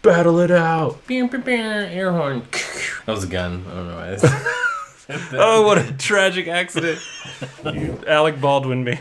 Battle it out. Air horn. That was a gun. I don't know why. Oh, what a tragic accident. You Alec Baldwin me.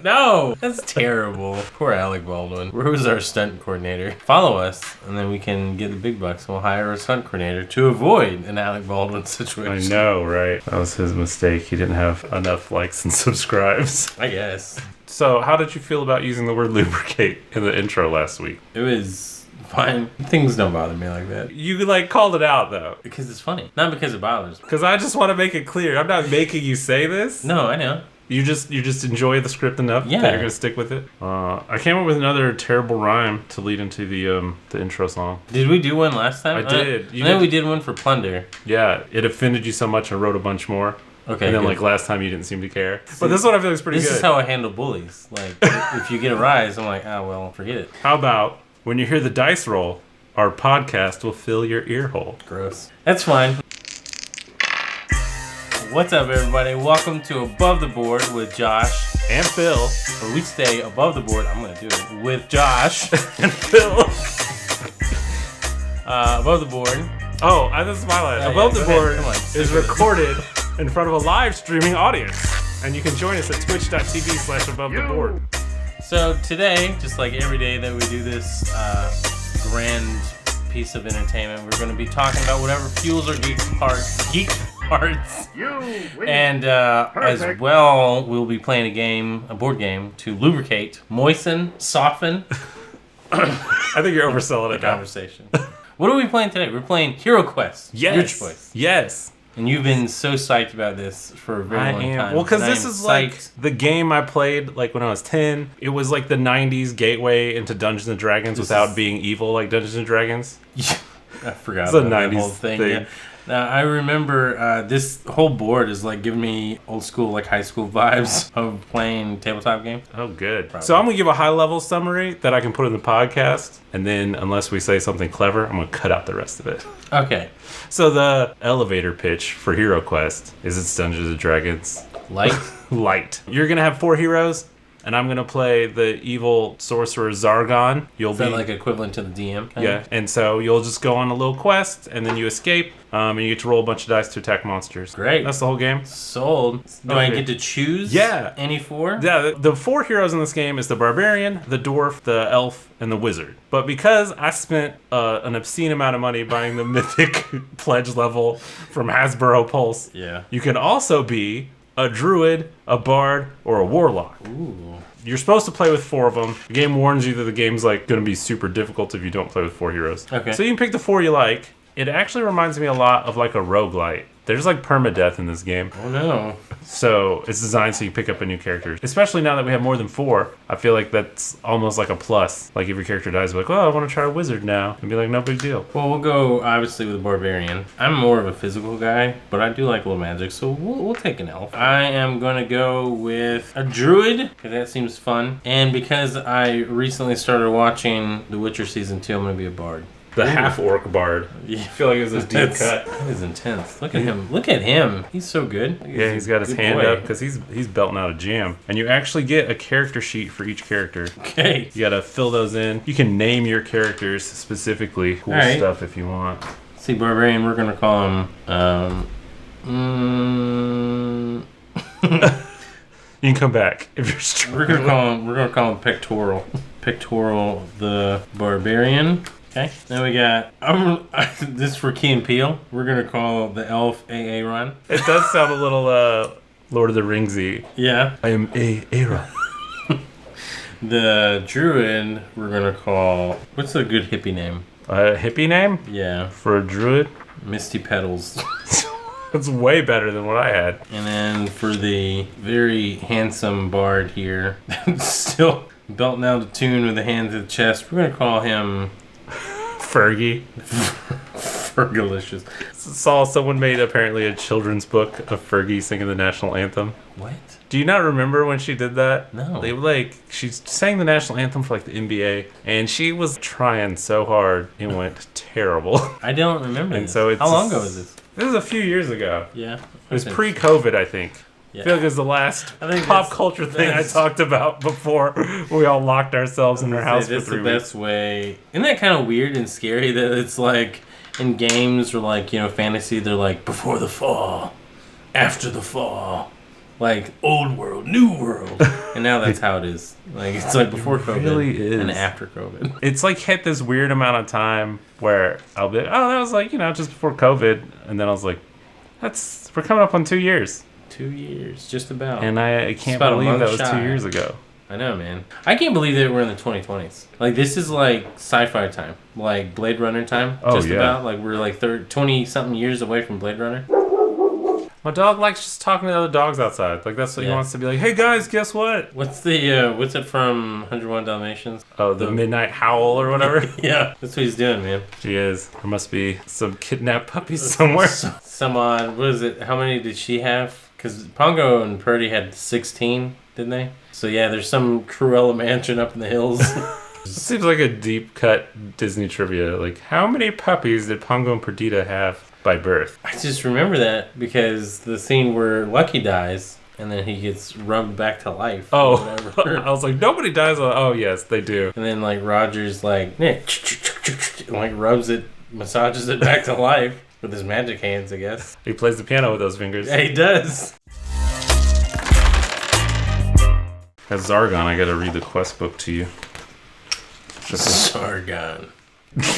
No, that's terrible. Poor Alec Baldwin. Where was our stunt coordinator? Follow us, and then we can get the big bucks. We'll hire a stunt coordinator to avoid an Alec Baldwin situation. I know, right? That was his mistake. He didn't have enough likes and subscribes. I guess. So, how did you feel about using the word lubricate in the intro last week? It was fine. Things don't bother me like that. You called it out though. Because it's funny. Not because it bothers me. Because I just want to make it clear. I'm not making you say this. No, I know. You just enjoy the script enough that you're gonna stick with it. I came up with another terrible rhyme to lead into the intro song. Did we do one last time? I did. And then we did one for plunder. Yeah, it offended you so much I wrote a bunch more. Okay. And then last time you didn't seem to care. But this one I feel is pretty good. This is how I handle bullies. Like if you get a rise, I'm like, well, forget it. How about when you hear the dice roll, our podcast will fill your ear hole. Gross. That's fine. What's up, everybody? Welcome to Above the Board with Josh and Phil. Where we stay above the board. I'm going to do it with Josh and Phil. Above the Board. Oh, this is my line. Above the Board is recorded in front of a live streaming audience. And you can join us at twitch.tv/abovetheboard. So today, just like every day that we do this grand piece of entertainment, we're going to be talking about whatever fuels our geek hearts. And as well, we'll be playing a board game to lubricate, moisten, soften. I think you're overselling it. Conversation. What are we playing today? We're playing HeroQuest. Yes. Your choice. Yes. And you've been so psyched about this for a very long time. Well, because this is like the game I played when I was 10. It was like the 90s gateway into Dungeons and Dragons without being evil like Dungeons and Dragons. I forgot about that whole thing. Yeah. Now, I remember this whole board is like giving me old school, high school vibes of playing tabletop game. Oh, good. Probably. So I'm going to give a high-level summary that I can put in the podcast. And then, unless we say something clever, I'm going to cut out the rest of it. Okay. So the elevator pitch for HeroQuest is it's Dungeons & Dragons. Light? Light. You're going to have 4 heroes. And I'm going to play the evil sorcerer Zargon. Is that like equivalent to the DM? Yeah, and so you'll just go on a little quest, and then you escape, and you get to roll a bunch of dice to attack monsters. Great. That's the whole game. Sold. Do I get to choose any 4? Yeah, the 4 heroes in this game is the barbarian, the dwarf, the elf, and the wizard. But because I spent an obscene amount of money buying the mythic pledge level from Hasbro Pulse, you can also be a druid, a bard, or a warlock. Ooh. You're supposed to play with 4 of them. The game warns you that the game's going to be super difficult if you don't play with 4 heroes. Okay. So you can pick the 4 you like. It actually reminds me a lot of a roguelite. There's permadeath in this game. Oh no. So it's designed so you pick up a new character. Especially now that we have more than 4, I feel like that's almost like a plus. Like if your character dies, well, I want to try a wizard now. And be like, no big deal. Well, we'll go obviously with a barbarian. I'm more of a physical guy, but I do like a little magic, so we'll take an elf. I am going to go with a druid, because that seems fun. And because I recently started watching The Witcher Season 2, I'm going to be a bard. The half-orc bard. I feel like it was a deep cut. That is intense. Look at him. Look at him. He's so good. He's got his hand up because he's belting out a jam. And you actually get a character sheet for each character. Okay. You got to fill those in. You can name your characters specifically. Cool stuff if you want. See, barbarian, we're going to call him... You can come back if you're struggling. We're gonna call him Pectoral. Pectoral the barbarian. Okay. Then we got this is for Key and Peele. We're gonna call the elf Aaron. It does sound a little Lord of the Ringsy. Yeah. I am Aaron. The druid we're gonna call, what's a good hippie name? A hippie name? Yeah. For a druid? Misty Petals. That's way better than what I had. And then for the very handsome bard here, still belting out a tune with a hand to the chest, we're gonna call him Fergie. Fergalicious. Saw someone made apparently a children's book of Fergie singing the national anthem. What? Do you not remember when she did that? No. They she sang the national anthem for the NBA, and she was trying so hard, it went terrible. I don't remember. And this. So how long ago was this? This was a few years ago. Yeah. It was pre-COVID, I think. I feel like it's the last I think pop culture thing I talked about before we all locked ourselves in our house for 3 weeks. That's the best way. Isn't that kind of weird and scary that it's like in games or like, fantasy, they're like, before the fall, after the fall, like old world, new world. And now that's how it is. Like it's like before COVID really and after COVID. It's like hit this weird amount of time where I'll be like, oh, that was like, just before COVID. And then I was like, we're coming up on 2 years. 2 years, just about. And I can't believe that was 2 years ago. I know, man. I can't believe that we're in the 2020s. Like, this is like sci-fi time. Like Blade Runner time. Oh, just about. Like, we're like 20-something years away from Blade Runner. My dog likes just talking to other dogs outside. Like, that's what he wants to be like, hey, guys, guess what? What's it from 101 Dalmatians? Oh, the Midnight Howl or whatever? Yeah, that's what he's doing, man. She is. There must be some kidnapped puppies somewhere. Some odd. What is it? How many did she have? Because Pongo and Purdy had 16, didn't they? So yeah, there's some Cruella mansion up in the hills. It seems like a deep cut Disney trivia. Like, how many puppies did Pongo and Perdita have by birth? I just remember that because the scene where Lucky dies and then he gets rubbed back to life. Oh, I was like, nobody dies. Oh, yes, they do. And then like Roger's like, like rubs it, massages it back to life. With his magic hands, I guess. He plays the piano with those fingers. Yeah, he does. As Zargon, I gotta read the quest book to you. Zargon.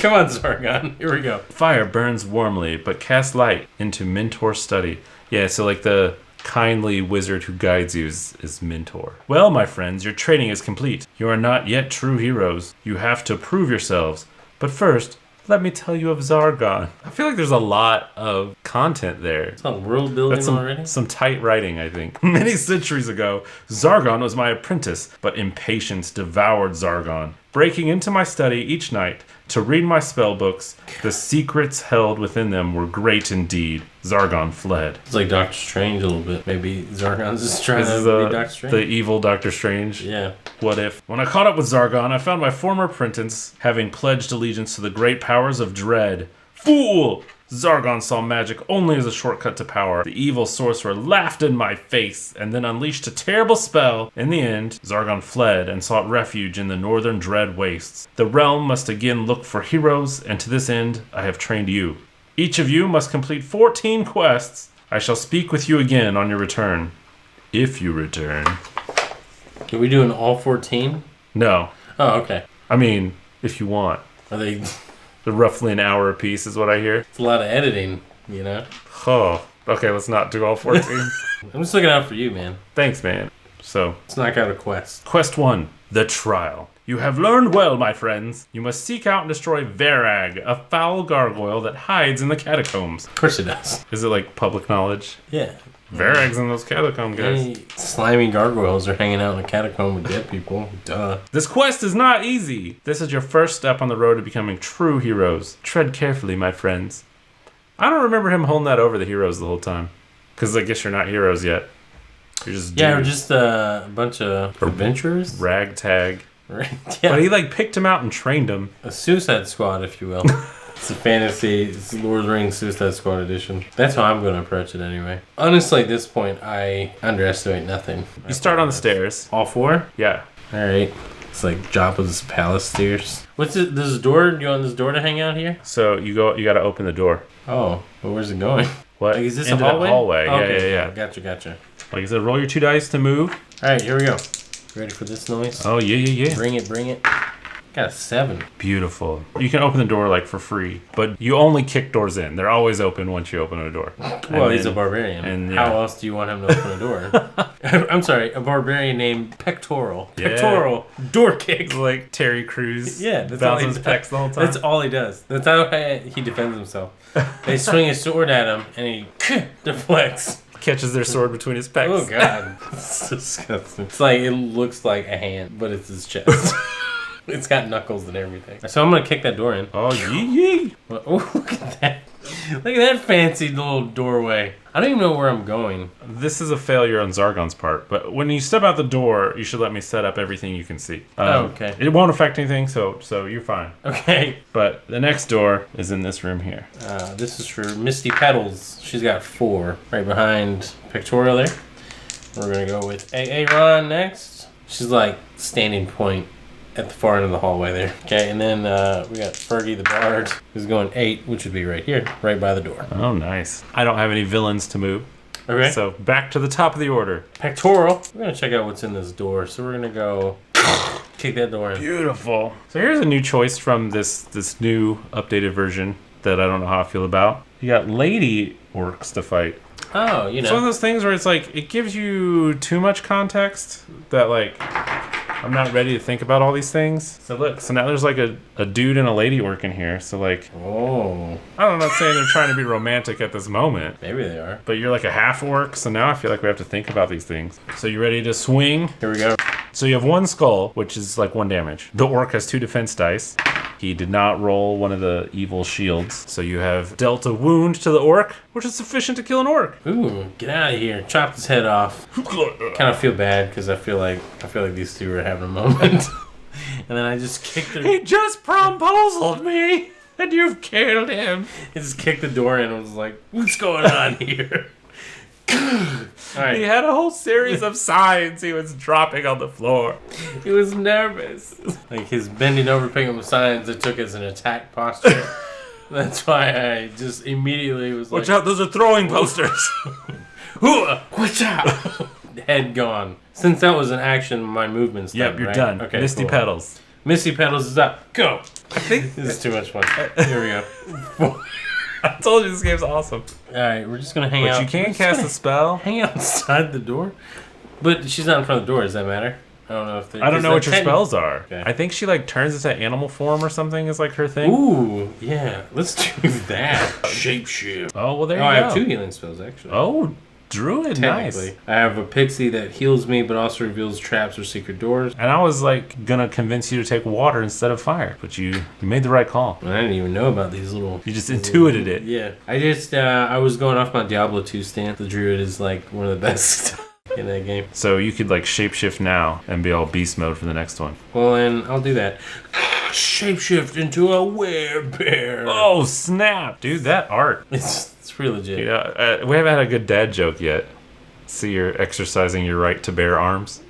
Come on, Zargon. Here we go. Fire burns warmly, but cast light into Mentor's study. Yeah, so like the kindly wizard who guides you is Mentor. Well, my friends, your training is complete. You are not yet true heroes. You have to prove yourselves. But first, let me tell you of Zargon. I feel like there's a lot of content there. It's not world building already? Some tight writing, I think. Many centuries ago, Zargon was my apprentice, but impatience devoured Zargon. Breaking into my study each night to read my spell books, the secrets held within them were great indeed. Zargon fled. It's like Doctor Strange a little bit. Maybe Zargon's just trying to be Doctor Strange. The evil Doctor Strange. Yeah. What if? When I caught up with Zargon, I found my former apprentice having pledged allegiance to the great powers of dread. Fool! Zargon saw magic only as a shortcut to power. The evil sorcerer laughed in my face and then unleashed a terrible spell. In the end, Zargon fled and sought refuge in the northern dread wastes. The realm must again look for heroes, and to this end, I have trained you. Each of you must complete 14 quests. I shall speak with you again on your return. If you return. Are we doing all 14? No. Oh, okay. I mean, if you want. Are they... They're roughly an hour a piece is what I hear. It's a lot of editing, Oh, okay, let's not do all 14. I'm just looking out for you, man. Thanks, man. So, let's knock out a quest. Quest 1, The Trial. You have learned well, my friends. You must seek out and destroy Varag, a foul gargoyle that hides in the catacombs. Of course it does. Is it like public knowledge? Yeah. Varag's in those catacomb guys. Any slimy gargoyles are hanging out in a catacomb with dead people. Duh. This quest is not easy. This is your first step on the road to becoming true heroes. Tread carefully, my friends. I don't remember him holding that over the heroes the whole time. Because I guess you're not heroes yet. You're just dudes. Yeah, we're just a bunch of adventurers. Ragtag. Yeah. But he picked him out and trained him. A Suicide Squad, if you will. It's a fantasy, it's Lord of the Rings Suicide Squad edition. That's how I'm going to approach it anyway. Honestly, at this point, I underestimate nothing. You start on the stairs. All 4? Yeah. Alright. It's like Jabba's palace stairs. What's it? This door? Do you want this door to hang out here? So you got to open the door. Oh, but where's it going? What? Like, is this Into a hallway? That hallway. Oh, okay. Yeah. Gotcha. Like I said, roll your 2 dice to move. Alright, here we go. Ready for this noise? Oh, yeah. Bring it. Got a 7. Beautiful. You can open the door for free, but you only kick doors in. They're always open once you open a door. Well, he's a barbarian. And how else do you want him to open a door? I'm sorry, a barbarian named Pectoral. Yeah. Pectoral. Door kick. Like Terry Crews. Yeah, that's all bounces his pecs the whole time. That's all he does. That's how he defends himself. They swing his sword at him, and he deflects. Catches their sword between his pecs. Oh, God. It's disgusting. It's like, it looks like a hand, but it's his chest. It's got knuckles and everything. So I'm going to kick that door in. Oh, yee. Oh, look at that. Look at that fancy little doorway. I don't even know where I'm going. This is a failure on Zargon's part, but when you step out the door, you should let me set up everything you can see. Okay. It won't affect anything, so you're fine. Okay. But the next door is in this room here. This is for Misty Petals. She's got 4 right behind Pictorial there. We're gonna go with Aaron next. She's like standing point at the far end of the hallway there. Okay, and then we got Fergie the Bard, who's going 8, which would be right here, right by the door. Oh, nice. I don't have any villains to move. Okay. So back to the top of the order. Pectoral. We're gonna check out what's in this door. So we're gonna go kick that door in. Beautiful. So here's a new choice from this new updated version that I don't know how I feel about. You got lady orcs to fight. Oh, you know. It's one of those things where it's like, it gives you too much context that like, I'm not ready to think about all these things. So look, so now there's like a dude and a lady orc in here. So like, Oh. I'm not saying they're trying to be romantic at this moment. Maybe they are. But you're like a half orc, so now I feel like we have to think about these things. So you ready to swing? Here we go. So you have 1 skull, which is like 1 damage. The orc has 2 defense dice. He did not roll one of the evil shields. So you have dealt a wound to the orc, which is sufficient to kill an orc. Ooh, get out of here. Chop his head off. Kind of feel bad because I feel like these two are having a moment. And then I just kicked their... He just promposaled me, and you've killed him. I just kicked the door in and was like, what's going on here? All right. He had a whole series of signs he was dropping on the floor. He was nervous. Like his bending over picking up the signs, it took as an attack posture. That's why I just immediately was like, Watch out, those are throwing posters. watch out. Head gone. Since that was an action, my movement's done. Yep, you're right? done. Okay, Misty cool. Petals. Misty Petals is up. Go. I think This is too much fun. Here we go. I told you this game's awesome. All right, we're just gonna hang out. But you can cast a spell. Hang outside the door. But she's not in front of the door. Does that matter? I don't know if I don't know what your spells are. Okay. I think she like turns into animal form or something is like her thing. Ooh, yeah. Let's do that. Shapeshift. Oh, well there you go. I have 2 healing spells actually. Oh, druid, nice. Technically. I have a pixie that heals me but also reveals traps or secret doors. And I was like gonna convince you to take water instead of fire, but you made the right call. I didn't even know about these little... You just intuited it. Yeah. I was going off my Diablo 2 stance. The druid is like one of the best in that game. So you could like shapeshift now and be all beast mode for the next one. Well, and I'll do that. Shapeshift into a werebear. Oh snap, dude! That art. It's real legit. Yeah, we haven't had a good dad joke yet. See, you're exercising your right to bear arms.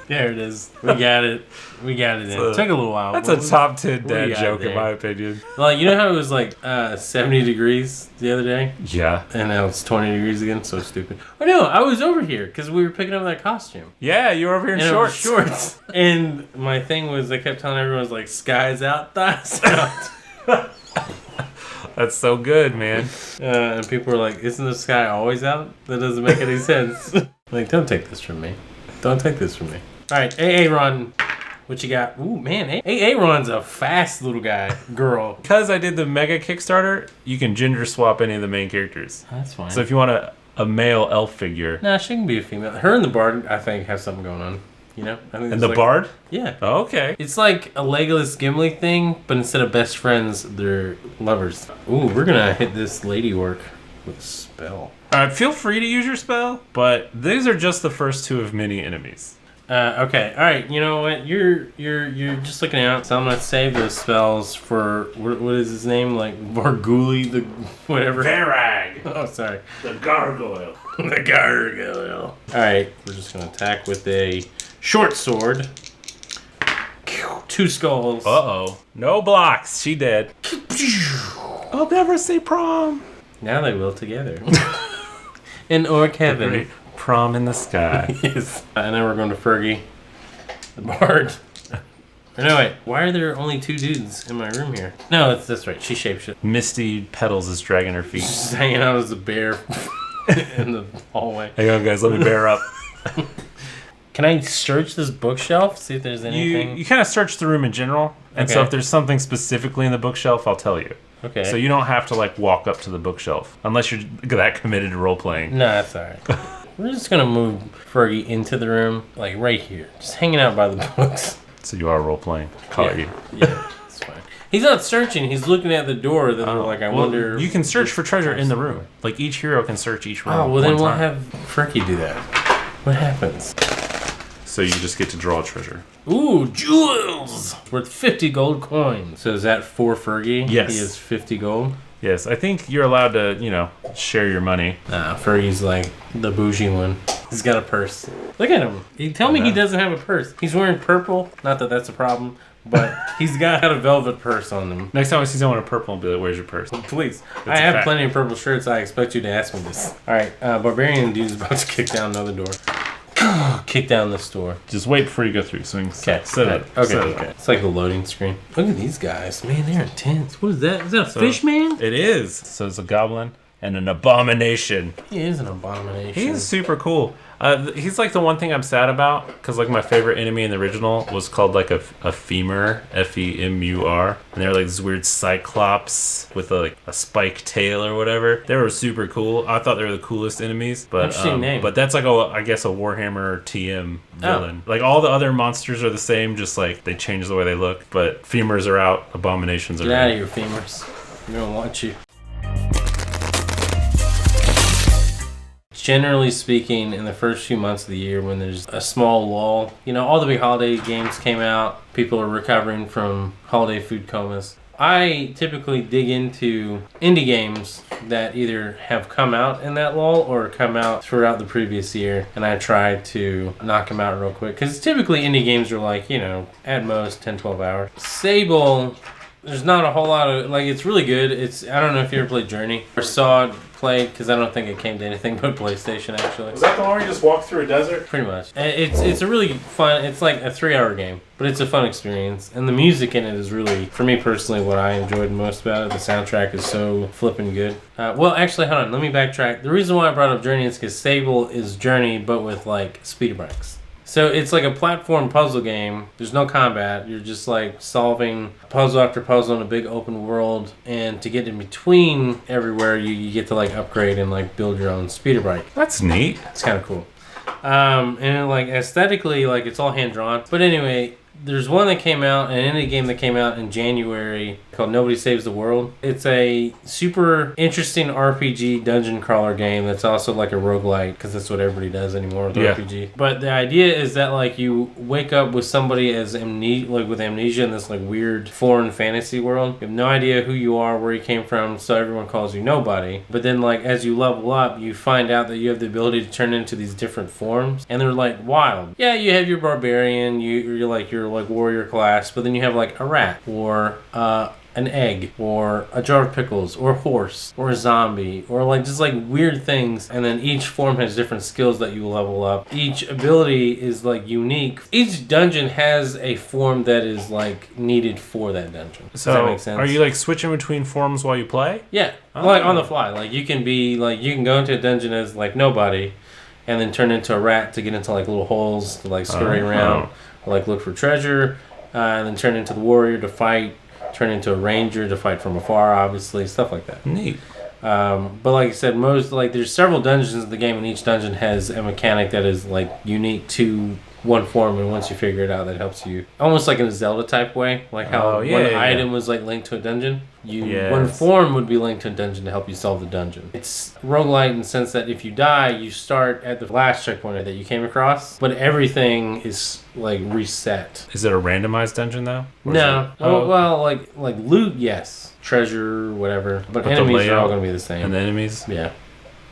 There it is. We got it. We got it in. It took a little while. That's a top 10 we dad got joke there? in my opinion. Like, you know how it was like 70 degrees the other day? Yeah. And now it's 20 degrees again? So stupid. Oh no, I was over here because we were picking up that costume. Yeah, you were over here in And it was shorts. shorts. And my thing was I kept telling everyone, was like, sky's out, thighs out. That's so good, man. And people were like, isn't the sky always out? That doesn't make any sense. Like, don't take this from me. Don't take this from me. All right, Aaron, what you got? Ooh, man, Aaron's a fast little guy, girl. Because I did the mega Kickstarter, you can gender swap any of the main characters. That's fine. So if you want a male elf figure. Nah, she can be a female. Her and the Bard, I think, have something going on. You know? I think And it's the like, bard? Yeah. Oh, okay. It's like a Legolas Gimli thing, but instead of best friends, they're lovers. Ooh, we're gonna hit this lady orc with a spell. Alright, feel free to use your spell, but these are just the first 2 of many enemies. Okay, all right. You know what? You're just looking out. So I'm gonna save those spells for what is his name? Like Varguli, the whatever. Varag! Oh, sorry. The gargoyle. The gargoyle. All right, we're just gonna attack with a short sword. 2 skulls. Uh-oh. No blocks. She dead. I'll never see prom. Now they will together. In Orc Heaven. Great prom in the sky. Yes. And then we're going to Fergie, the Bard. No, wait. Why are there only 2 dudes in my room here? No, that's right. She shapeshifted. Misty Petals is dragging her feet. She's hanging out as a bear in the hallway. Hang on, guys. Let me bear up. Can I search this bookshelf? See if there's anything? You kind of search the room in general. And so Okay. if there's something specifically in the bookshelf, I'll tell you. Okay. So you don't have to like walk up to the bookshelf. Unless you're that committed to role-playing. No, that's all right. We're just going to move Fergie into the room, like right here. Just hanging out by the books. So you are role-playing. Call it you. Yeah, it's fine. He's not searching. He's looking at the door. That we're like, I wonder. You can search for treasure in the room. Like each hero can search each room. Oh, well then one we'll time. have Fergie do that. What happens? So you just get to draw treasure. Ooh, jewels! Worth 50 gold coins. So is that for Fergie? Yes. He has 50 gold? Yes, I think you're allowed to, share your money. Nah, Fergie's like the bougie one. He's got a purse. Look at him. Tell me he doesn't have a purse. He's wearing purple. Not that that's a problem, but he's got a velvet purse on him. Next time I see someone in purple, I'll be like, where's your purse? Please. I have plenty of purple shirts. I expect you to ask me this. All right. Barbarian dude's about to kick down another door. Kick down this door. Just wait before you go through. So Okay. set it. Okay. It's like the loading screen. Look at these guys. Man, they're intense. What is that? Is that a fish man? It is. So it's a goblin and an abomination. He is an abomination. He's super cool. He's like the one thing I'm sad about, because like my favorite enemy in the original was called like a femur, Femur, and they're like this weird cyclops with a spike tail or whatever. They were super cool. I thought they were the coolest enemies, but interesting name. But that's like I guess a Warhammer TM villain. Like all the other monsters are the same, just like they change the way they look. But femurs are out, abominations are Get out of here, femurs. We don't want you. Generally speaking, in the first few months of the year when there's a small lull, all the big holiday games came out, people are recovering from holiday food comas. I typically dig into indie games that either have come out in that lull or come out throughout the previous year, and I try to knock them out real quick. Because typically indie games are like, at most 10, 12 hours. Sable, there's not a whole lot of, it's really good. I don't know if you ever played Journey or saw it played, because I don't think it came to anything but PlayStation, actually. Was that the one where you just walk through a desert? Pretty much. It's a really fun, it's like a 3-hour game, but it's a fun experience. And the music in it is really, for me personally, what I enjoyed most about it. The soundtrack is so flipping good. Well, actually, hold on, let me backtrack. The reason why I brought up Journey is because Sable is Journey, but with speed breaks. So it's like a platform puzzle game. There's no combat. You're just solving puzzle after puzzle in a big open world. And to get in between everywhere, you get to upgrade and build your own speeder bike. That's neat. It's kind of cool. And aesthetically, it's all hand drawn. But anyway, there's one that came out, an indie game that came out in January called Nobody Saves the World. It's a super interesting RPG dungeon crawler game that's also like a roguelite, because that's what everybody does anymore with RPG. But the idea is that you wake up with somebody as with amnesia in this weird foreign fantasy world. You have no idea who you are, where you came from, so everyone calls you nobody. But then as you level up, you find out that you have the ability to turn into these different forms, and they're wild. Yeah, you have your barbarian, you're warrior class, but then you have a rat or an egg or a jar of pickles or a horse or a zombie or just weird things, and then each form has different skills that you level up. Each ability is unique. Each dungeon has a form that is needed for that dungeon. Does that make sense? Are you switching between forms while you play? Yeah. On the fly. You can be you can go into a dungeon as nobody and then turn into a rat to get into little holes to scurry around. Look for treasure, and then turn into the warrior to fight, turn into a ranger to fight from afar, obviously, stuff like that. Neat. But like I said, there's several dungeons in the game, and each dungeon has a mechanic that is unique to one form, and once you figure it out, that helps you almost in a Zelda type way, how one item was linked to a dungeon. One form would be linked to a dungeon to help you solve the dungeon. It's roguelite in the sense that if you die, you start at the last checkpoint that you came across, but everything is reset. Is it a randomized dungeon though? No. Well, loot, yes. Treasure, whatever. But enemies are all going to be the same. And the enemies? Yeah.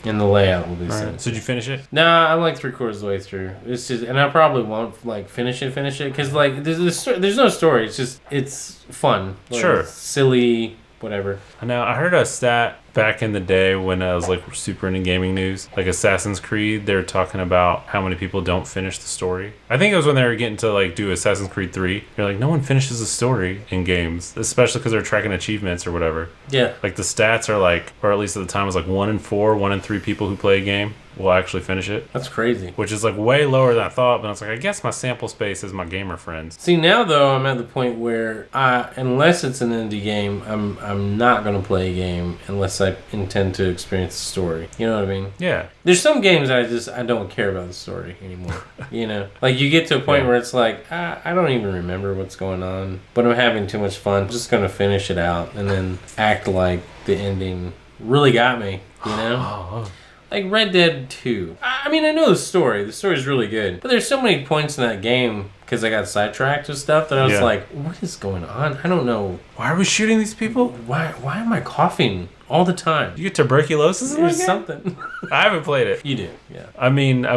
And the layout will be the same. Right. So did you finish it? Nah, I'm 3/4 of the way through. It's just, and I probably won't finish it, because there's no story. It's fun. Sure. It's silly, whatever. Now I heard a stat back in the day when I was super into gaming news, Assassin's Creed. They were talking about how many people don't finish the story. I think it was when they were getting to do Assassin's Creed 3. They're no one finishes the story in games, especially because they're tracking achievements or whatever. Yeah. The stats are or at least at the time it was 1 in 4, 1 in 3 people who play a game will actually finish it. That's crazy. Which is way lower than I thought, but I was I guess my sample space is my gamer friends. See, now though, I'm at the point where unless it's an indie game, I'm not going to play a game unless I intend to experience the story. You know what I mean? Yeah. There's some games I don't care about the story anymore. You get to a point where it's I don't even remember what's going on, but I'm having too much fun. I'm just going to finish it out and then act like the ending really got me, Red Dead 2. I mean, I know the story. The story's really good. But there's so many points in that game, because I got sidetracked with stuff, that I was what is going on? I don't know. Why are we shooting these people? Why am I coughing all the time. You get tuberculosis in that There's game? something. I haven't played it. You do, yeah. I mean, I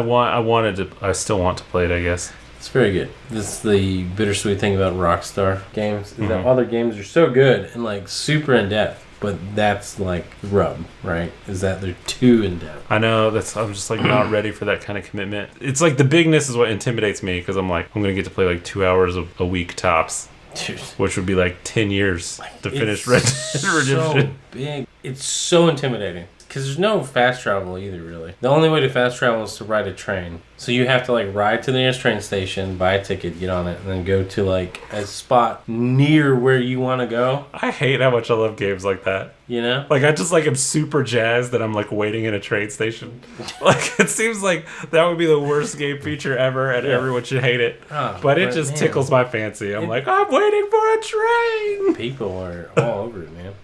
still want to play it, I guess. It's very good. This is the bittersweet thing about Rockstar games, is that all their games are so good and like super in depth. But that's like the rub, right? Is that they're too in depth. I know, I'm just like not ready for that kind of commitment. It's like the bigness is what intimidates me because I'm like, I'm going to get to play like 2 hours a week tops. Dude. Which would be like 10 years to finish Red Dead Redemption. So big. It's so intimidating. Because there's no fast travel either, really. The only way to fast travel is to ride a train. So you have to like ride to the nearest train station, buy a ticket, get on it, and then go to like a spot near where you want to go. I hate how much I love games like that. You know? Like, I just like am super jazzed that I'm like waiting in a train station. Like, it seems like that would be the worst game feature ever and everyone should hate it. But it just tickles my fancy. I'm like, I'm waiting for a train. People are all over it, man.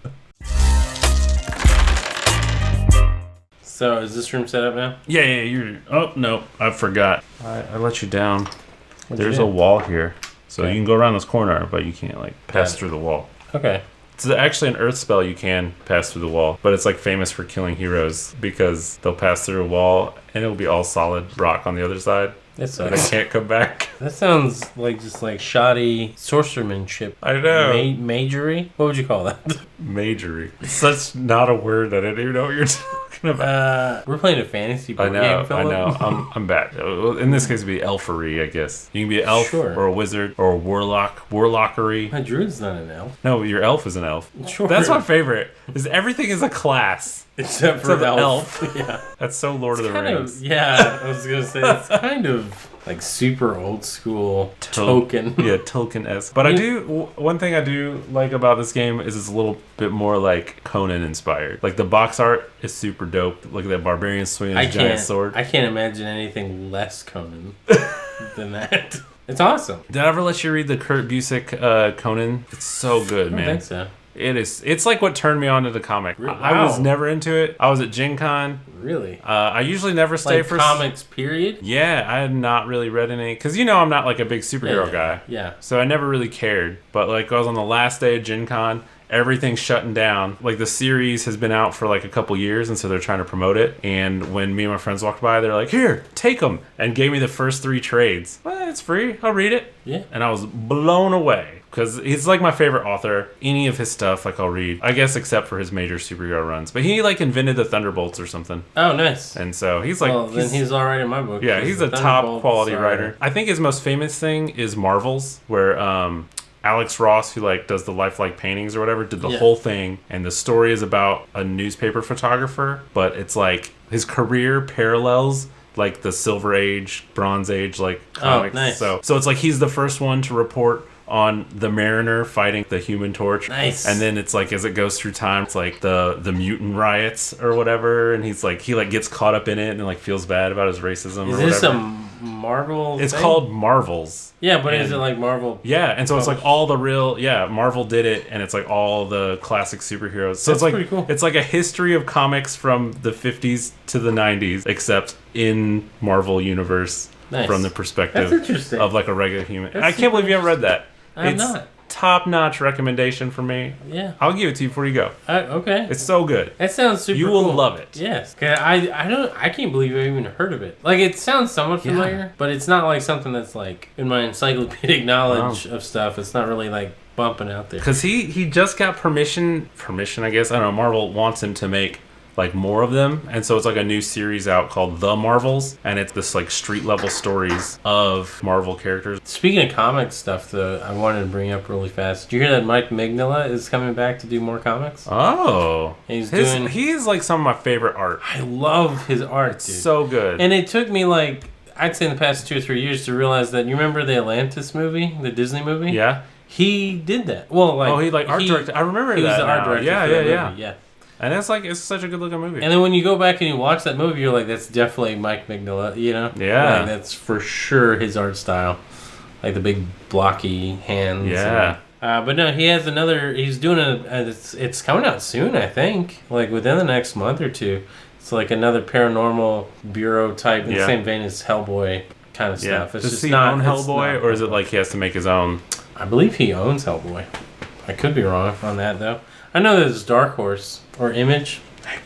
So, is this room set up now? Yeah, oh, no, I forgot. I let you down. There's a wall here. So you can go around this corner, but you can't, like, pass through the wall. Okay. It's actually an earth spell you can pass through the wall, but it's, like, famous for killing heroes because they'll pass through a wall and it'll be all solid rock on the other side. That They can't come back. That sounds like just like shoddy sorcerermanship. I know. Majory? What would you call that? Majory. Such not a word that I didn't even know what you're talking about. We're playing a fantasy board game, Philip. I know. I'm bad. In this case, it'd be elfery, I guess. You can be an elf or a wizard or a warlock. Warlockery. My druid's not an elf. No, your elf is an elf. Sure. That's my favorite. Is everything is a class. Except for the elf. Yeah. That's so Lord of the Rings. Yeah, I was going to say, it's kind of like super old school Tolkien. Yeah, Tolkien-esque. But one thing I do like about this game is it's a little bit more like Conan inspired. Like the box art is super dope. Look at that barbarian swinging his giant sword. I can't imagine anything less Conan than that. It's awesome. Did I ever let you read the Kurt Busiek Conan? It's so good, man. I think so. It is. It's like what turned me on to the comic. Wow. I was never into it. I was at Gen Con. Really? I usually never stay for comics, period? Yeah, I had not really read any. Because, I'm not like a big superhero guy. Yeah. So I never really cared. But like I was on the last day of Gen Con, everything's shutting down. Like the series has been out for like a couple years, and so they're trying to promote it. And when me and my friends walked by, they're like, "Here, take them," and gave me the first 3 trades. Well, it's free. I'll read it. Yeah. And I was blown away. Because he's like my favorite author. Any of his stuff, like I'll read. I guess except for his major superhero runs. But he like invented the Thunderbolts or something. Oh, nice. And so he's like... Well, then he's all right in my book. Yeah, he's a top quality writer. I think his most famous thing is Marvels, where Alex Ross, who like does the lifelike paintings or whatever, did the whole thing. And the story is about a newspaper photographer. But it's like his career parallels like the Silver Age, Bronze Age like comics. Oh, nice. So it's like he's the first one to report on the Mariner fighting the Human Torch. Nice. And then it's like as it goes through time, it's like the mutant riots or whatever, and he gets caught up in it and like feels bad about his racism. Is this a Marvel It's thing? called Marvels. Yeah, but is it like Marvel? Yeah, and so it's like all the real Marvel did it, and it's like all the classic superheroes. So it's like pretty cool. It's like a history of comics from the 50s to the 90s, except in Marvel universe. Nice. From the perspective of like a regular human. I can't believe you haven't read that. I'm not. Top-notch recommendation for me. Yeah. I'll give it to you before you go. Okay. It's so good. That sounds super cool. You will love it. Yes. I can't believe I even heard of it. Like, it sounds somewhat familiar, but it's not like something that's like in my encyclopedic knowledge of stuff. It's not really like bumping out there. Because he just got permission, I guess. I don't know. Marvel wants him to make like more of them, and so it's like a new series out called The Marvels, and it's this like street level stories of Marvel characters. Speaking of comic stuff, though, I wanted to bring up really fast. Did you hear that Mike Mignola is coming back to do more comics? Oh, he's like some of my favorite art. I love his art, dude. So good. And it took me like I'd say in the past 2 or 3 years to realize that you remember the Atlantis movie, the Disney movie? Yeah. He did that. Well, like he art directed. I remember he that. He was the art director. Yeah. And it's such a good looking movie. And then when you go back and you watch that movie, you're like, that's definitely Mike Mignola, you know? Yeah. Like, that's for sure his art style. Like the big blocky hands. Yeah. But no, he has he's doing it's coming out soon, I think. Like within the next month or two. It's like another paranormal bureau type in the same vein as Hellboy kind of stuff. It's Does he own Hellboy, or is it like he has to make his own? I believe he owns Hellboy. I could be wrong on that, though. I know there's Dark Horse or Image,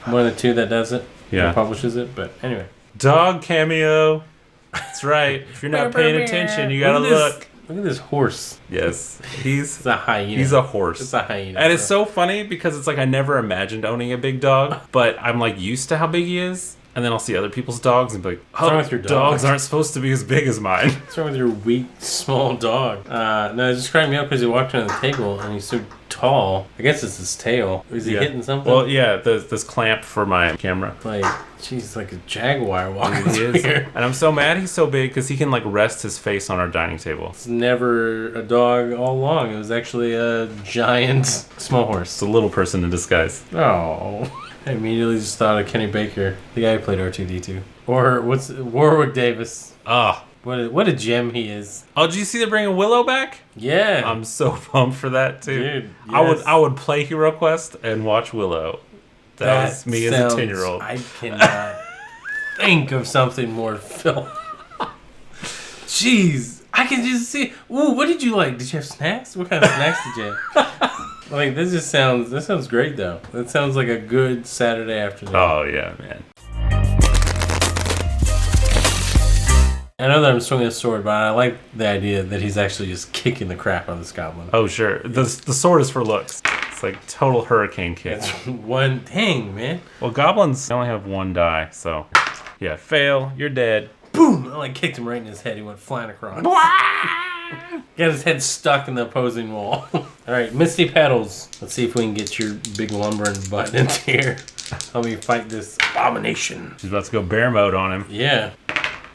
one of the two that does it. Yeah. Or publishes it, but anyway. Dog cameo. That's right. If you're not paying attention, you gotta look. Look at this horse. Yes. It's a hyena. He's a horse. It's a hyena. And it's so funny because it's like I never imagined owning a big dog, but I'm like used to how big he is. And then I'll see other people's dogs and be like, what's wrong with your dogs aren't supposed to be as big as mine. What's wrong with your weak, small dog? No, it just cracked me up because he walked around the table and he's so tall. I guess it's his tail. Is he hitting something? Well, yeah, this clamp for my camera. Like, jeez, like a jaguar walking He is. here. And I'm so mad he's so big because he can like rest his face on our dining table. It's never a dog all along. It was actually a giant small horse. It's a little person in disguise. Oh. I immediately just thought of Kenny Baker, the guy who played R2-D2. Or Warwick Davis. Ah. What a gem he is. Oh, did you see they're bringing Willow back? Yeah. I'm so pumped for that too. Dude, yes. I would play HeroQuest and watch Willow. That was me as a 10-year-old. I cannot think of something more Phil. Jeez. I can just see. Ooh, what did you like? Did you have snacks? What kind of snacks did you have? Like, this sounds great, though. That sounds like a good Saturday afternoon. Oh, yeah, man. I know that I'm swinging a sword, but I like the idea that he's actually just kicking the crap out of this goblin. Oh, sure. The sword is for looks. It's like total hurricane kick. That's one thing, man. Well, goblins only have one die, so... Yeah, fail. You're dead. Boom! I like kicked him right in his head. He went flying across. Got his head stuck in the opposing wall. Alright, Misty Petals. Let's see if we can get your big lumbering butt into here. Help me fight this abomination. She's about to go bear mode on him. Yeah.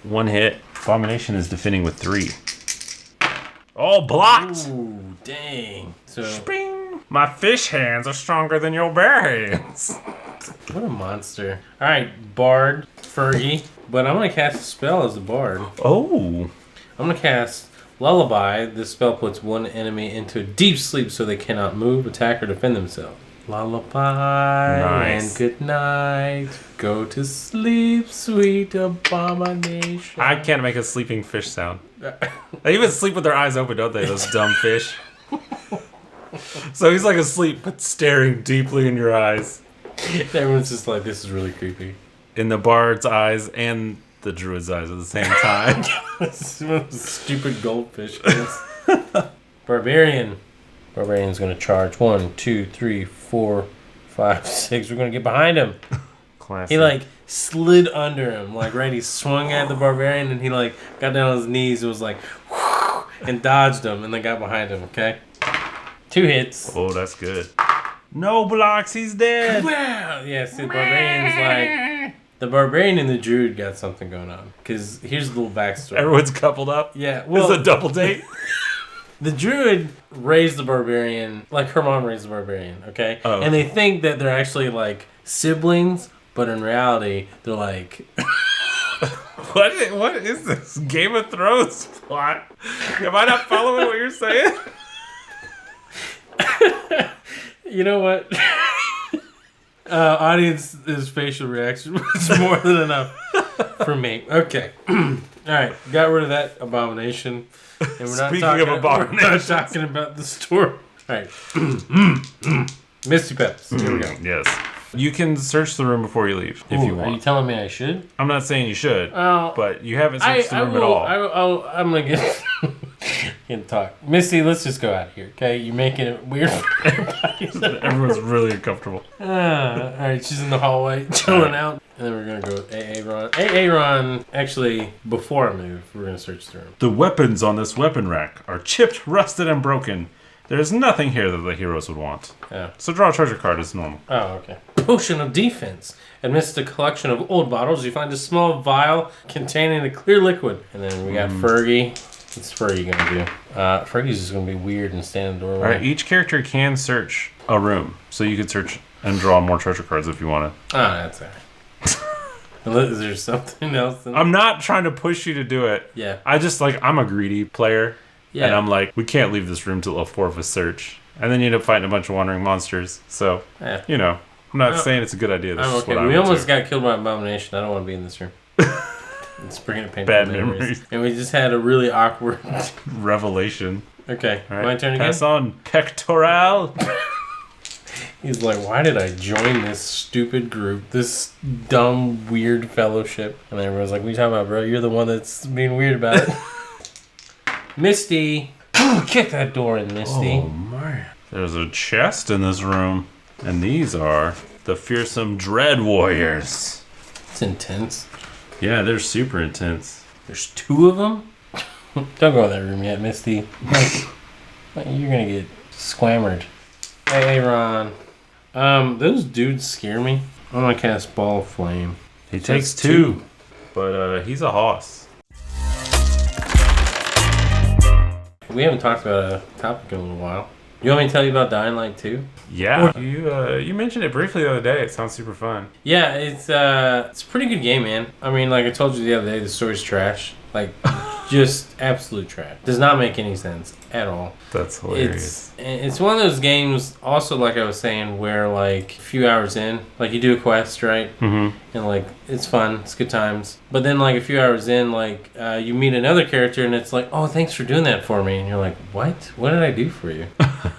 One hit. Abomination is defending with 3. Oh, blocked! Ooh, dang. So, Spring. My fish hands are stronger than your bear hands. what a monster. Alright, Bard, Fergie. But I'm going to cast a spell as a Bard. Oh. I'm going to cast Lullaby. This spell puts one enemy into a deep sleep so they cannot move, attack, or defend themselves. Lullaby Nice. and good night. Go to sleep, sweet abomination. I can't make a sleeping fish sound. They even sleep with their eyes open, don't they? Those dumb fish. So he's like asleep, but staring deeply in your eyes. Everyone's just like, this is really creepy. In the bard's eyes and the druid's eyes at the same time. Stupid goldfish. Barbarian. Barbarian's going to charge. 1, 2, 3, 4, 5, 6. We're going to get behind him. Classic. He like slid under him. Like, right, he swung at the barbarian and he like got down on his knees and was like, whoosh, and dodged him and then got behind him, okay? 2 hits. Oh, that's good. No blocks, he's dead. Wow. Yeah, see, the barbarian's like... The barbarian and the druid got something going on. Because here's a little backstory. Everyone's coupled up. Yeah, well... It's a double date. The druid raised the barbarian, like her mom raised the barbarian, okay? Oh. And they think that they're actually like siblings, but in reality, they're like... What is this? Game of Thrones plot? Am I not following what you're saying? You know what? Audience's facial reaction was more than enough for me. Okay. Alright, got rid of that abomination. And we're not Speaking of abominations. We're not talking about the story. Alright. Misty Peps. Here we go. Yes. You can search the room before you leave if you want. Are you telling me I should? I'm not saying you should, Oh, but you haven't searched the room at all. I'm going to get... Can talk. Misty, let's just go out of here, okay? You're making it weird for everybody. Everyone's really uncomfortable. Alright, she's in the hallway, chilling out. And then we're going to go with Aaron. Aaron, actually, before I move, we're going to search the room. The weapons on this weapon rack are chipped, rusted, and broken. There is nothing here that the heroes would want. Oh. So draw a treasure card as normal. Oh, okay. Potion of defense. Amidst a collection of old bottles, you find a small vial containing a clear liquid. And then we got Fergie. What's Fergie going to do? Fergie's just going to be weird and stand in the doorway. Alright, each character can search a room. So you could search and draw more treasure cards if you want to. Oh, that's alright. Is there something else? I'm not trying to push you to do it. Yeah. I'm a greedy player. Yeah. And I'm like, we can't leave this room till all 4 of us search. And then you end up fighting a bunch of wandering monsters. So, Yeah. you know, I'm not saying it's a good idea. That's I'm just okay. what I We would almost do. got killed by abomination. I don't want to be in this room. It's bringing up painful Bad memories. memories. And we just had a really awkward... Revelation. Okay, All right. my turn again? Pass on. Pectoral. He's like, why did I join this stupid group? This dumb, weird fellowship. And everyone's like, what are you talking about, bro? You're the one that's being weird about it. Misty. Kick that door in, Misty. Oh, man. There's a chest in this room. And these are the fearsome Dread Warriors. It's intense. Yeah, they're super intense. There's 2 of them? Don't go in that room yet, Misty. You're gonna get squammered. Hey, Ron. Those dudes scare me. I'm gonna cast Ball of Flame. He takes 2. But he's a hoss. We haven't talked about a topic in a little while. You want me to tell you about Dying Light 2? Yeah, you mentioned it briefly the other day. It sounds super fun. Yeah, it's a pretty good game, man. I mean, like I told you the other day, the story's trash. Like, just absolute trash. Does not make any sense at all. That's hilarious. It's one of those games, also like I was saying, where like a few hours in, like you do a quest, right? Mm-hmm. And like it's fun, it's good times. But then like a few hours in, like you meet another character and it's like, oh, thanks for doing that for me. And you're like, what? What did I do for you?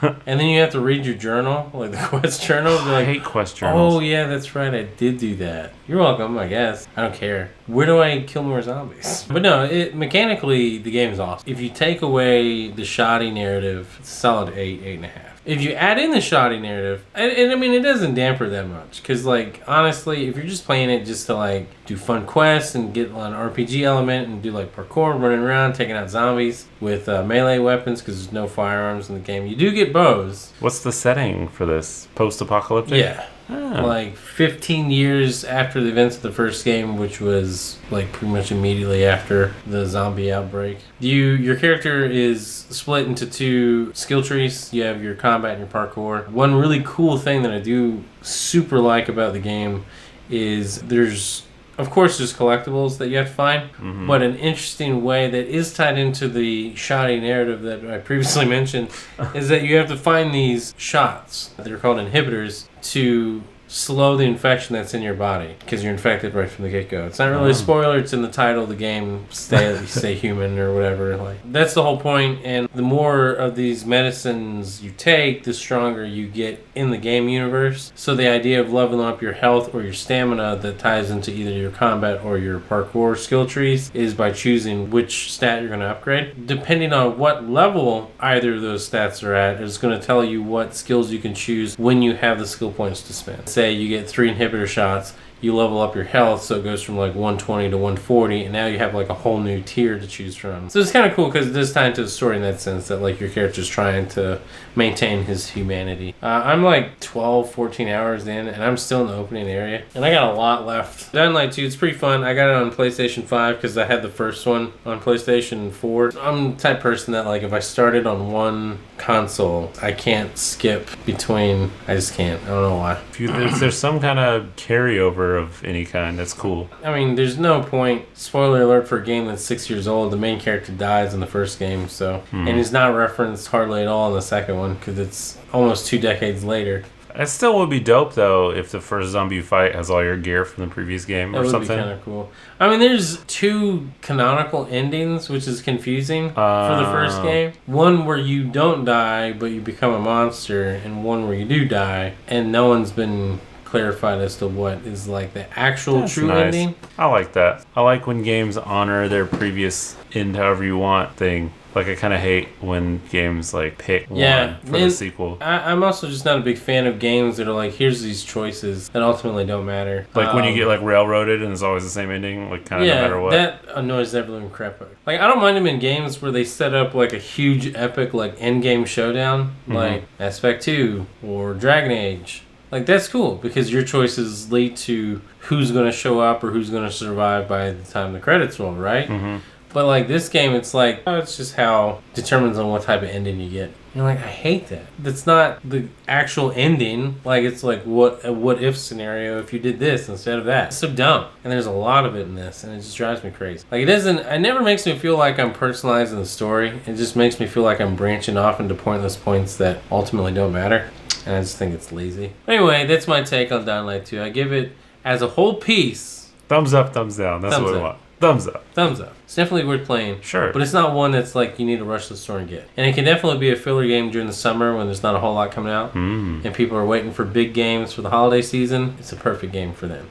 And then you have to read your journal, like the quest journal. Like, I hate quest journals. Oh yeah, that's right, I did do that. You're welcome, I guess. I don't care. Where do I kill more zombies? But no, mechanically the game is awesome. If you take away the shoddy narrative, it's a solid 8.5. If you add in the shoddy narrative, and I mean, it doesn't damper that much. Because, like, honestly, if you're just playing it just to, like, do fun quests and get an RPG element and do, like, parkour, running around, taking out zombies with melee weapons because there's no firearms in the game. You do get bows. What's the setting for this? Post-apocalyptic? Yeah. Oh. Like 15 years after the events of the first game, which was like pretty much immediately after the zombie outbreak. Your character is split into 2 skill trees. You have your combat and your parkour. One really cool thing that I do super like about the game is there's, of course, there's collectibles that you have to find, but an interesting way that is tied into the shoddy narrative that I previously mentioned is that you have to find these shots. They're called inhibitors to slow the infection that's in your body because you're infected right from the get-go. It's not really a spoiler. It's in the title of the game. Stay human or whatever. Like that's the whole point. And the more of these medicines you take, the stronger you get in the game universe. So the idea of leveling up your health or your stamina that ties into either your combat or your parkour skill trees is by choosing which stat you're going to upgrade. Depending on what level either of those stats are at, it's going to tell you what skills you can choose when you have the skill points to spend. Say you get 3 inhibitor shots, you level up your health so it goes from like 120 to 140, and now you have like a whole new tier to choose from. So it's kind of cool because it does tie into the story in that sense that like your character's trying to maintain his humanity. I'm like 14 hours in and I'm still in the opening area and I got a lot left. Dying Light 2, it's pretty fun. I got it on PlayStation 5 because I had the first one on PlayStation 4. I'm the type of person that like if I started on one console, I can't skip between. I just can't. I don't know why. If there's some kind of carryover of any kind, that's cool. I mean, there's no point. Spoiler alert for a game that's 6 years old. The main character dies in the first game, so and he's not referenced hardly at all in the second one because it's almost 2 decades later. It still would be dope though if the first zombie you fight has all your gear from the previous game or something. That would be kind of cool. I mean, there's 2 canonical endings, which is confusing for the first game. One where you don't die, but you become a monster, and one where you do die, and no one's been clarified as to what is like the actual true ending. I like that. I like when games honor their previous end however you want thing. Like, I kind of hate when games, like, pick one for the sequel. I'm also just not a big fan of games that are like, here's these choices that ultimately don't matter. Like, when you get, like, railroaded and it's always the same ending, like, kind of no matter what. Yeah, that annoys the living crap out. Like, I don't mind them in games where they set up, like, a huge, epic, like, endgame showdown, like Aspect 2 or Dragon Age. Like, that's cool because your choices lead to who's going to show up or who's going to survive by the time the credits roll, right? But like this game, it's like, oh, it's just how determines on what type of ending you get. You're like, I hate that. That's not the actual ending. Like, it's like a what if scenario if you did this instead of that. It's so dumb. And there's a lot of it in this, and it just drives me crazy. Like, it never makes me feel like I'm personalizing the story. It just makes me feel like I'm branching off into pointless points that ultimately don't matter. And I just think it's lazy. Anyway, that's my take on Dying Light 2. I give it, as a whole piece... Thumbs up, thumbs down. That's what we want. Thumbs up. Thumbs up. It's definitely worth playing. Sure. But it's not one that's like you need to rush to the store and get. And it can definitely be a filler game during the summer when there's not a whole lot coming out. And people are waiting for big games for the holiday season. It's a perfect game for them.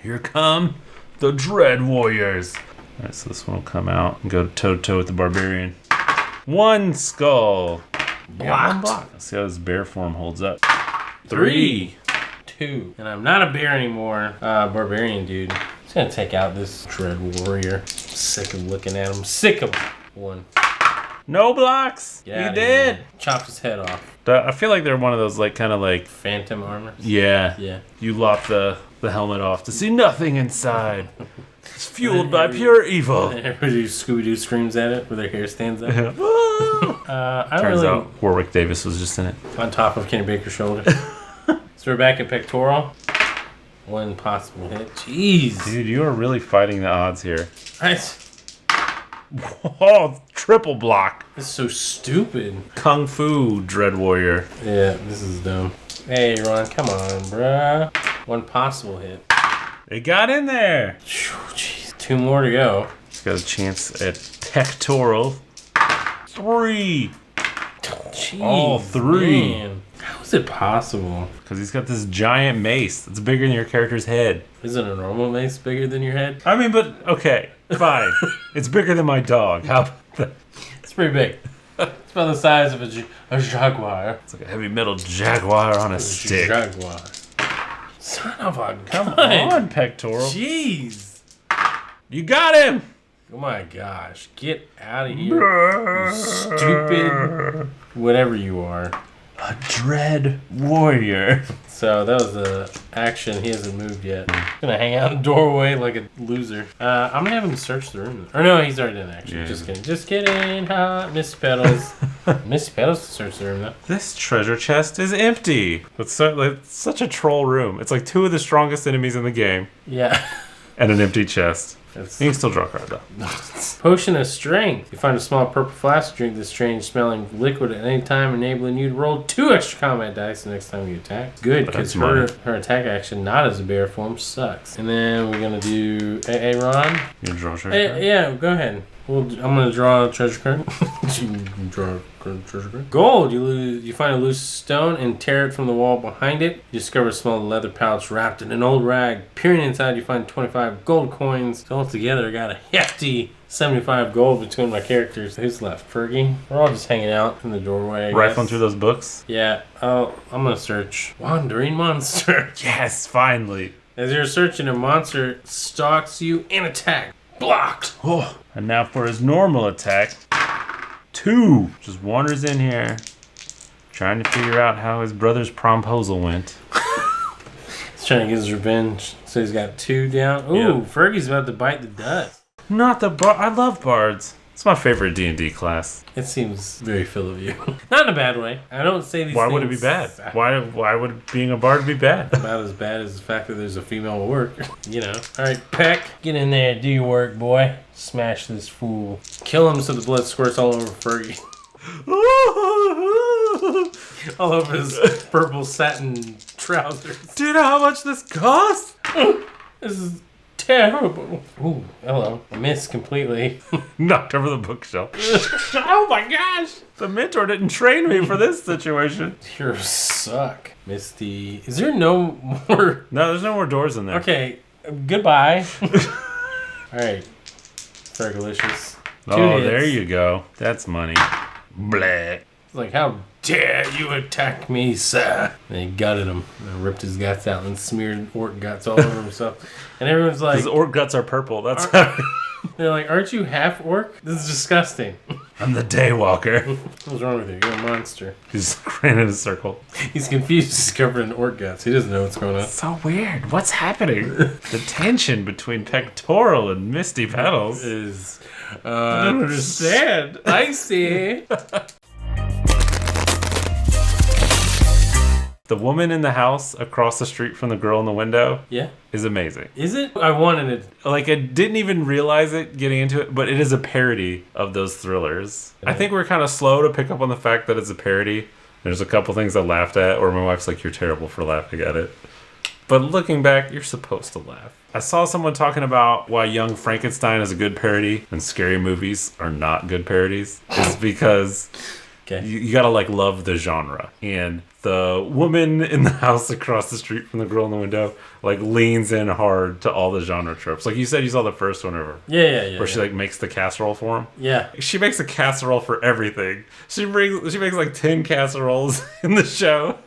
Here come the Dread Warriors. All right, so this one will come out and go toe-to-toe with the Barbarian. 1 skull. Blocked. Let's see how this bear form holds up. 3, 2. And I'm not a bear anymore. Barbarian, dude. Just gonna take out this Dread Warrior. Sick of looking at him. Sick of 1. No blocks. Yeah, You did. Chopped his head off. I feel like they're one of those kind of like Phantom armor. Yeah. Yeah. You lop the helmet off to see nothing inside. It's fueled by pure evil. Everybody Scooby-Doo screams at it with their hair stands up. Yeah. I Turns really out Warwick Davis was just in it. on top of Kenny Baker's shoulder. So we're back at pectoral. 1 possible hit. Jeez. Dude, you are really fighting the odds here. This Oh, triple block. is so stupid. Kung Fu Dread Warrior. Yeah, this is dumb. Hey, Ron, come on, bruh. 1 possible hit. It got in there. Jeez. 2 more to go. He's got a chance at pectoral. 3. Jeez, All 3. Man. How is it possible? Because he's got this giant mace that's bigger than your character's head. Isn't a normal mace bigger than your head? I mean, but okay, fine. It's bigger than my dog. How about that? It's pretty big. It's about the size of a jaguar. It's like a heavy metal jaguar on a stick. Jaguar. Son of a gun. Come on, pectoral. Jeez. You got him. Oh my gosh. Get out of here. You stupid. Whatever you are. A Dread Warrior. So that was the action. He hasn't moved yet. He's gonna hang out in the doorway like a loser. I'm gonna have him search the room. Or no, he's already done action. Yeah. Just kidding. Just kidding. Miss Petals. Miss Petals to search the room though. This treasure chest is empty. It's such a troll room. It's like 2 of the strongest enemies in the game Yeah. and an empty chest. That's You can still draw a card though. Potion of Strength. You find a small purple flask. Drink this strange smelling liquid at any time, enabling you to roll 2 extra combat dice the next time you attack. Good, because her attack action, not as a bear form, sucks. And then we're going to do... Hey, Ron? You can draw a treasure card? Yeah, go ahead. I'm going to draw a treasure card. You can draw a treasure card. Gold. You find a loose stone and tear it from the wall behind it. You discover a small leather pouch wrapped in an old rag. Peering inside, you find 25 gold coins. So altogether, I got a hefty 75 gold between my characters. Who's left? Fergie? We're all just hanging out in the doorway. Rifling through those books? Yeah. I'm going to search Wandering Monster. Yes, finally. As you're searching, a monster stalks you and attacks. Blocked. Oh, and now for his normal attack. 2. Just wanders in here, trying to figure out how his brother's promposal went. He's trying to get his revenge. So he's got 2 down. Ooh, Yep. Fergie's about to bite the dust. Not the bard. I love bards. It's my favorite D&D class. It seems very full of you. Not in a bad way. I don't say these Why things. would it be bad? Why would being a bard be bad? About as bad as the fact that there's a female at work. You know. Alright, Peck. Get in there. Do your work, boy. Smash this fool. Kill him so the blood squirts all over Fergie. All over his purple satin trousers. Do you know how much this costs? This is terrible. Ooh, hello. I missed completely. Knocked over the bookshelf. Oh my gosh! The mentor didn't train me for this situation. You suck. Misty. Is there no more? No, there's no more doors in there. Okay, goodbye. Alright. Fergalicious. Oh, there you go. That's money. Bleh. It's like, how dare you attack me, sir? And he gutted him. And ripped his guts out and smeared orc guts all over himself. And everyone's like... His orc guts are purple. That's how... They're like, aren't you half orc? This is disgusting. I'm the Daywalker. What's wrong with you? You're a monster. He's ran in a circle. He's confused. He's covered in orc guts. He doesn't know what's going on. So weird. What's happening? The tension between Pectoral and Misty Petals Is... I don't understand. I see. The woman in the house across the street from the girl in the window Yeah. is amazing. Is it? I wanted it. Like, I didn't even realize it getting into it, but it is a parody of those thrillers. I think we're kind of slow to pick up on the fact that it's a parody. There's a couple things I laughed at, or my wife's like, you're terrible for laughing at it. But looking back, you're supposed to laugh. I saw someone talking about why Young Frankenstein is a good parody and scary movies are not good parodies. It's because you gotta like love the genre. And the woman in the house across the street from the girl in the window like leans in hard to all the genre tropes. Like you said, you saw the first one of her. Yeah. Where she like makes the casserole for him. Yeah. She makes a casserole for everything. She makes like 10 casseroles in the show.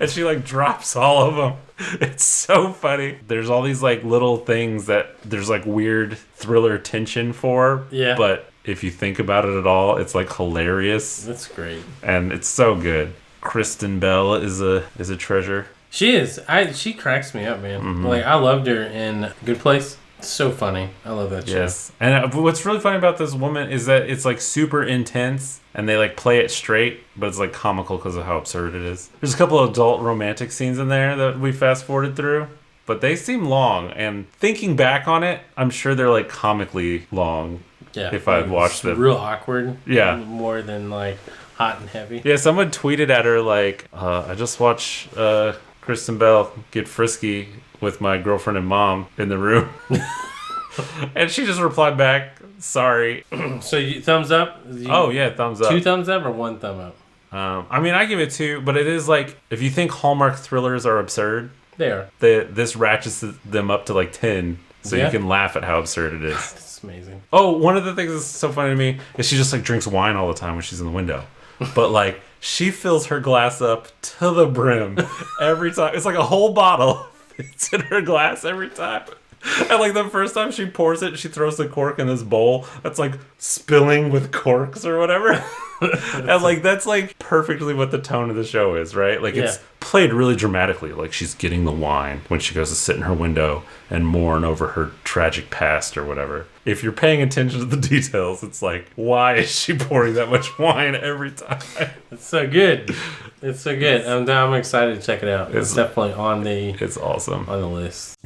And she like drops all of them. It's so funny. There's all these like little things that there's like weird thriller tension for. Yeah. But if you think about it at all, it's like hilarious. That's great. And it's so good. Kristen Bell is a treasure. She is. She cracks me up, man. Mm-hmm. Like I loved her in Good Place. It's so funny. I love that show. Yes. And what's really funny about this woman is that it's like super intense and they like play it straight, but it's like comical because of how absurd it is. There's a couple of adult romantic scenes in there that we fast forwarded through, but they seem long. And thinking back on it, I'm sure they're like comically long. Yeah. If I'd watched them. Real awkward. Yeah. More than like hot and heavy. Yeah. Someone tweeted at her like, I just watched Kristen Bell get frisky with my girlfriend and mom in the room. And she just replied back, sorry. So you thumbs up? Thumbs up. 2 thumbs up or 1 thumb up? I mean, I give it 2, but it is like, if you think Hallmark thrillers are absurd, they are. This ratchets them up to like 10, so you can laugh at how absurd it is. It's amazing. Oh, one of the things that's so funny to me is she just like drinks wine all the time when she's in the window. But like, she fills her glass up to the brim every time. It's like a whole bottle. It's in her glass every time. And like the first time she pours it, she throws the cork in this bowl that's like spilling with corks or whatever. And like that's like perfectly what the tone of the show is, right? Like it's played really dramatically. Like she's getting the wine when she goes to sit in her window and mourn over her tragic past or whatever. If you're paying attention to the details, it's like, why is she pouring that much wine every time? It's so good. It's so good. I'm excited to check it out. It's definitely on the. It's awesome on the list.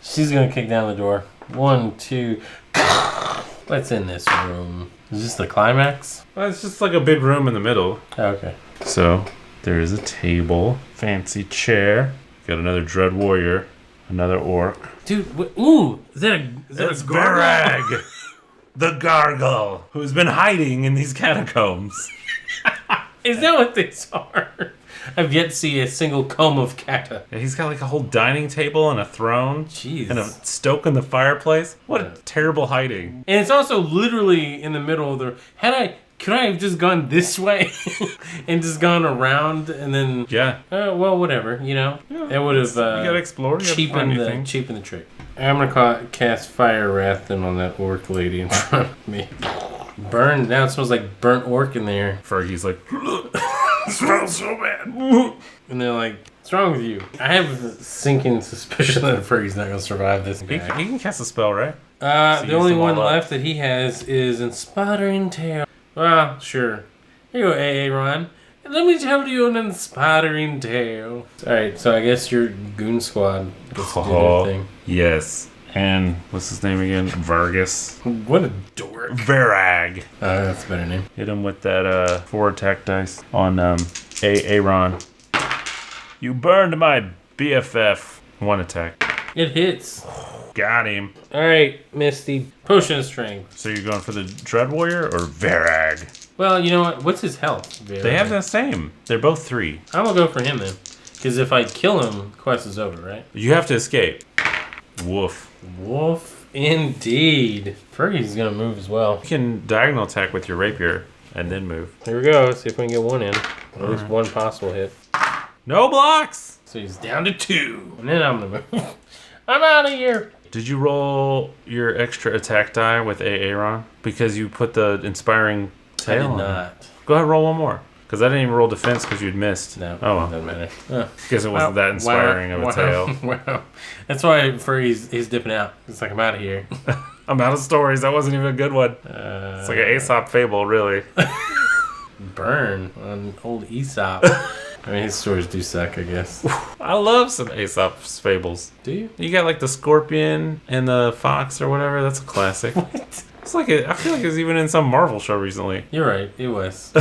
She's gonna kick down the door. 1, 2. What's in this room? Is this the climax? Well, it's just like a big room in the middle. Oh, okay. So there is a table, fancy chair. Got another Dread Warrior, another orc. Dude, is that a gargoyle? The gargoyle, who's been hiding in these catacombs. Is that what these are? I've yet to see a single comb of cacta. Yeah, he's got like a whole dining table and a throne. Jeez. And a stoke in the fireplace. What a terrible hiding. And it's also literally in the middle of the... Could I have just gone this way and just gone around and then... Yeah. Well, whatever, you know? Yeah, that would have... you gotta explore. Cheapened the trick. I'm gonna cast Fire Wrath on that orc lady in front of me. Burned. Now it smells like burnt orc in there. Fergie's like... It smells so bad. And they're like, what's wrong with you? I have a sinking suspicion that Fergie's not going to survive this. He can cast a spell, right? The only one left that he has is Inspiring Tale. Well, sure. Here you go, Aaron. Let me tell you an inspiring tale. Alright, so I guess your goon squad gets to do their thing. Yes. And what's his name again? Vargas. What a dork. Varag. That's a better name. Hit him with that 4 attack dice on Aaron. You burned my BFF. 1 attack. It hits. Got him. Alright, Misty. Potion of Strength. So you're going for the Dread Warrior or Varag? Well, you know what? What's his health? Varag? They have the same. They're both 3. I'm going to go for him then. Because if I kill him, the quest is over, right? You have to escape. Woof. Woof, indeed. Fergie's gonna move as well. You can diagonal attack with your rapier and then move. Here we go. Let's see if we can get 1 in. At least 1 possible hit. No blocks! So he's down to 2. And then I'm gonna move. I'm out of here. Did you roll your extra attack die with Aaron? Because you put the Inspiring Tale on. I did not. Go ahead and roll 1 more. Because I didn't even roll defense because you'd missed. No, oh well. Doesn't matter. Because it wasn't that inspiring of a tale. Wow. That's why he's dipping out. It's like, I'm out of here. I'm out of stories. That wasn't even a good one. It's like an Aesop fable, really. Burn on old Aesop. I mean, his stories do suck, I guess. I love some Aesop's fables. Do you? You got like the scorpion and the fox or whatever. That's a classic. What? It's like I feel like it's even in some Marvel show recently. You're right. It was.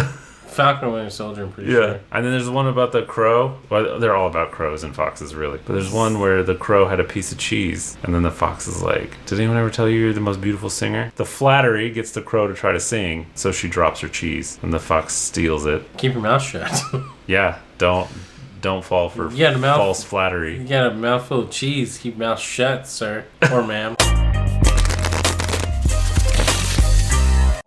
Falcon and Winter Soldier, I'm pretty sure. And then there's one about the crow. Well, they're all about crows and foxes, really. But there's one where the crow had a piece of cheese, and then the fox is like, did anyone ever tell you you're the most beautiful singer? The flattery gets the crow to try to sing, so she drops her cheese, and the fox steals it. Keep your mouth shut. Yeah, don't fall for false flattery. You got a mouthful of cheese. Keep your mouth shut, sir. Or ma'am.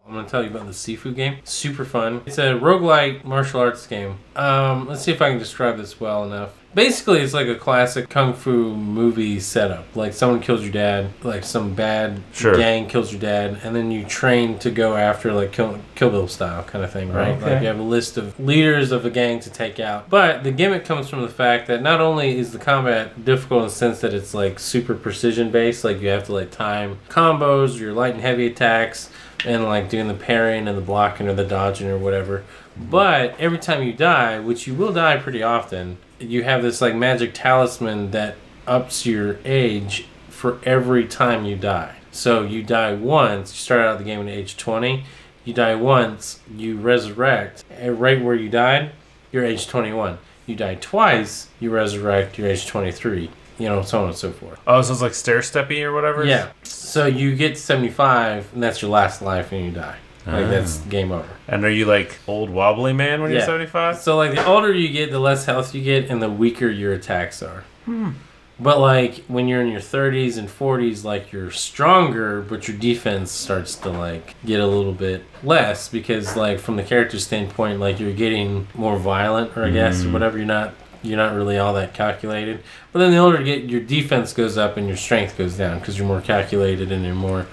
I'm going to tell you about the Sifu game. Super fun. It's a roguelike martial arts game. Let's see if I can describe this well enough. Basically, it's like a classic kung fu movie setup. Like someone kills your dad, like some bad gang kills your dad, and then you train to go after like Kill Bill style kind of thing, right? Okay. Like you have a list of leaders of a gang to take out. But the gimmick comes from the fact that not only is the combat difficult in the sense that it's like super precision based, like you have to like time combos, your light and heavy attacks, and like doing the parrying and the blocking or the dodging or whatever. But every time you die, which you will die pretty often, you have this like magic talisman that ups your age for every time you die. So you die once, you start out the game at age 20, you die once, you resurrect, and right where you died, you're age 21. You die twice, you resurrect, you're age 23. You know, so on and so forth. Oh, so it's like stair-steppy or whatever? Yeah. So you get 75, and that's your last life, and you die. Like, that's game over. And are you like old wobbly man when you're 75? So, like, the older you get, the less health you get, and the weaker your attacks are. But, like, when you're in your 30s and 40s, like, you're stronger, but your defense starts to, like, get a little bit less because, like, from the character standpoint, like, you're getting more violent, or I guess, or whatever. You're not really all that calculated. But then the older you get, your defense goes up and your strength goes down because you're more calculated and you're more...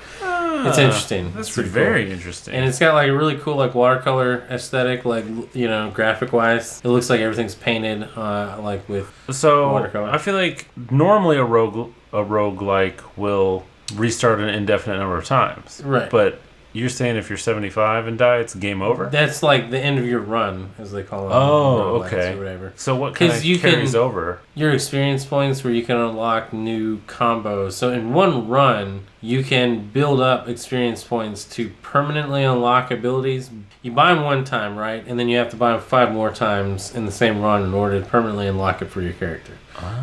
It's interesting. That's very interesting. And it's got like a really cool like watercolor aesthetic, like, you know, graphic wise. It looks like everything's painted like with watercolor. I feel like normally a roguelike will restart an indefinite number of times. Right. But you're saying if you're 75 and die, it's game over? That's like the end of your run, as they call it. Oh, okay. Or whatever. So what kind of carries over? Your experience points where you can unlock new combos. So in one run, you can build up experience points to permanently unlock abilities. You buy them one time, right? And then you have to buy them 5 more times in the same run in order to permanently unlock it for your character.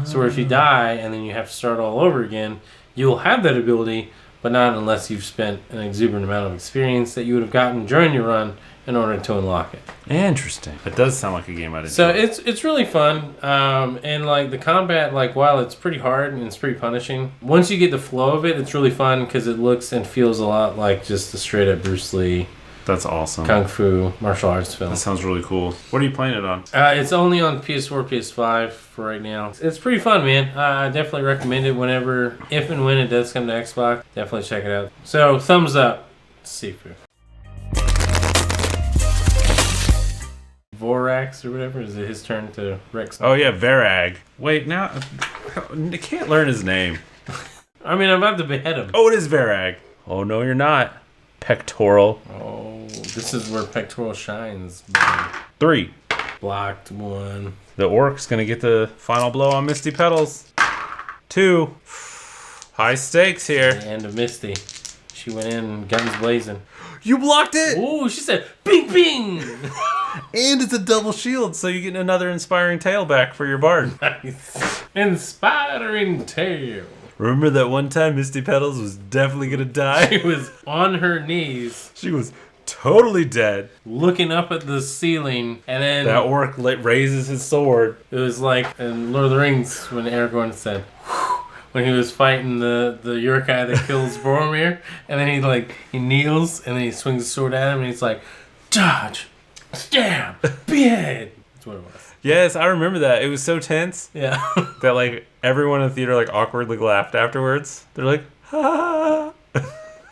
So if you die and then you have to start all over again, you'll have that ability, but not unless you've spent an exuberant amount of experience that you would have gotten during your run in order to unlock it. Interesting. It does sound like a game I'd enjoy. So it's really fun, and like the combat, like while it's pretty hard and it's pretty punishing, once you get the flow of it, it's really fun because it looks and feels a lot like just the straight up Bruce Lee. That's awesome. Kung Fu martial arts film. That sounds really cool. What are you playing it on? It's only on PS4, PS5 for right now. It's pretty fun, man. I definitely recommend it whenever, if and when it does come to Xbox. Definitely check it out. So, thumbs up. Sifu. Vorax or whatever? Is it his turn to Rex? Oh, yeah, Varag. Wait, now... I can't learn his name. I mean, I'm about to behead him. Oh, it is Varag. Oh, no, you're not. Pectoral. Oh, this is where pectoral shines. 3. Blocked 1. The orc's gonna get the final blow on Misty Petals. 2. High stakes here. The end of Misty. She went in, guns blazing. You blocked it! Ooh, she said, bing, bing! And it's a double shield, so you get another inspiring tale back for your bard. Nice. Inspiring tale. Remember that one time Misty Petals was definitely gonna die? She was on her knees. She was totally dead. Looking up at the ceiling, and then... That orc raises his sword. It was like in Lord of the Rings when Aragorn said, when he was fighting the Uruk-hai that kills Boromir, and then he kneels, and then he swings his sword at him, and he's like, dodge, stab, behead. That's what it was. Yes, I remember that. It was so tense. Yeah. That like everyone in the theater like awkwardly laughed afterwards. They're like, ha.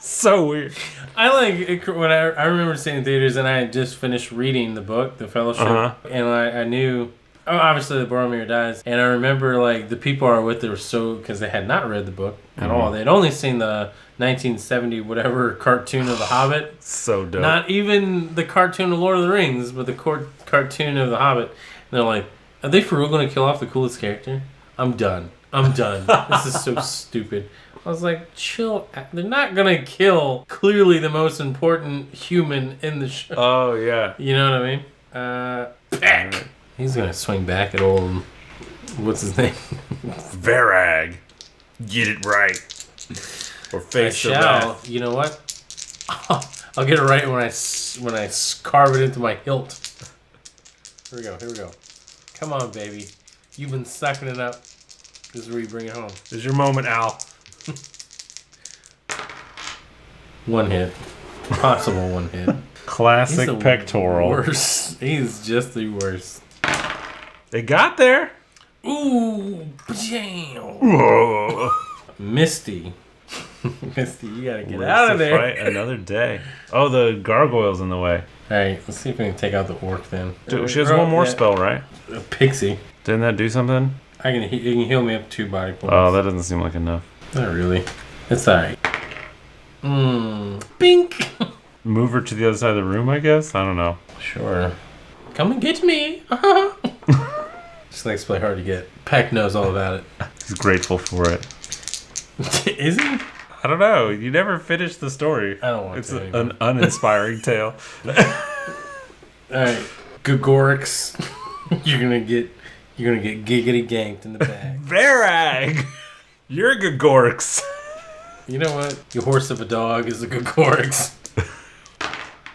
So weird. I like when I remember seeing in theaters, and I had just finished reading the book, The Fellowship, and I knew. Oh, obviously the Boromir dies, and I remember like the people I were with, they were so, because they had not read the book at all. They'd only seen the 1970 whatever cartoon of The Hobbit. So dope. Not even the cartoon of Lord of the Rings, but the cartoon of The Hobbit. And they're like, are they for real going to kill off the coolest character? I'm done. This is so stupid. I was like, chill. They're not going to kill clearly the most important human in the show. Oh, yeah. You know what I mean? Back. He's gonna swing back at old. What's his name? Varag. Get it right. Or face the wrath. You know what? I'll get it right when I carve it into my hilt. Here we go. Come on, baby. You've been sucking it up. This is where you bring it home. This is your moment, Al. One hit. Possible one hit. Classic pectoral. Worst. He's just the worst. They got there. Ooh, jam. Misty. Misty, you gotta get out of there. Fight another day. Oh, the gargoyle's in the way. Alright, let's see if we can take out the orc then. Dude, she has one more spell, right? A pixie. Didn't that do something? You can heal me up 2 body points. Oh, that doesn't seem like enough. Not really. It's alright. Bink! Move her to the other side of the room, I guess? I don't know. Sure. Come and get me! Just likes to play hard to get. Peck knows all about it. He's grateful for it. Is he? I don't know. You never finished the story. I don't want it's to. It's an uninspiring tale. Alright. Gagorix. You're gonna get giggity ganked in the back. Varag! You're Gagorix. You know what? Your horse of a dog is a Gagorix.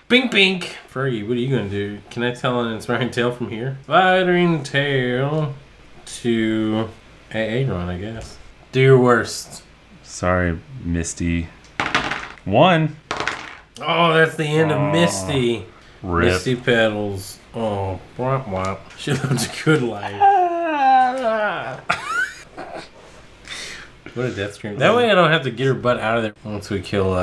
Bink bink! Fergie, what are you gonna do? Can I tell an inspiring tale from here? Fighting tale to AA run, I guess. Do your worst. Sorry, Misty. 1. Oh, that's the end of Misty. Rip. Misty Petals. Oh, womp womp. She lived a good life. What a death scream. That way I don't have to get her butt out of there once we kill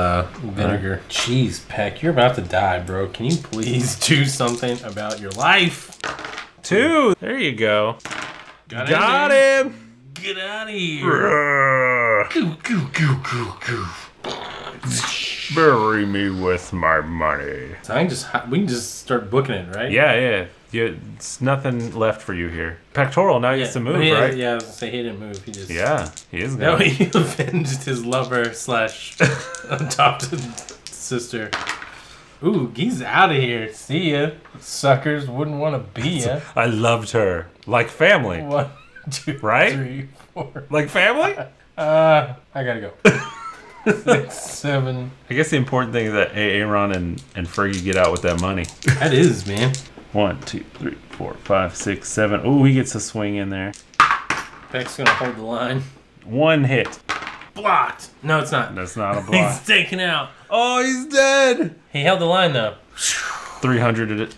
Vinegar. Jeez, Peck, you're about to die, bro. Can you please do something about your life? 2. There you go. Got him. Get out of here. Goo, goo, goo, goo, goo. Bury me with my money. So we can just start booking it, right? Yeah. It's nothing left for you here. Pectoral now gets to move, right? Yeah, I was gonna say he didn't move. He just. Yeah, he is Now going. he avenged his lover / adopted sister. Ooh, he's out of here. See ya, suckers. Wouldn't want to be ya. I loved her like family. 1, 2, Right? 3, 4. Like family? I gotta go. 6, 7. I guess the important thing is that Aaron and Fergie get out with that money. That is, man. 1, 2, 3, 4, 5, 6, 7. Ooh, he gets a swing in there. Peck's gonna hold the line. 1 hit. Blocked. No, it's not. That's not a block. He's taken out. Oh, he's dead. He held the line though. 300 at it.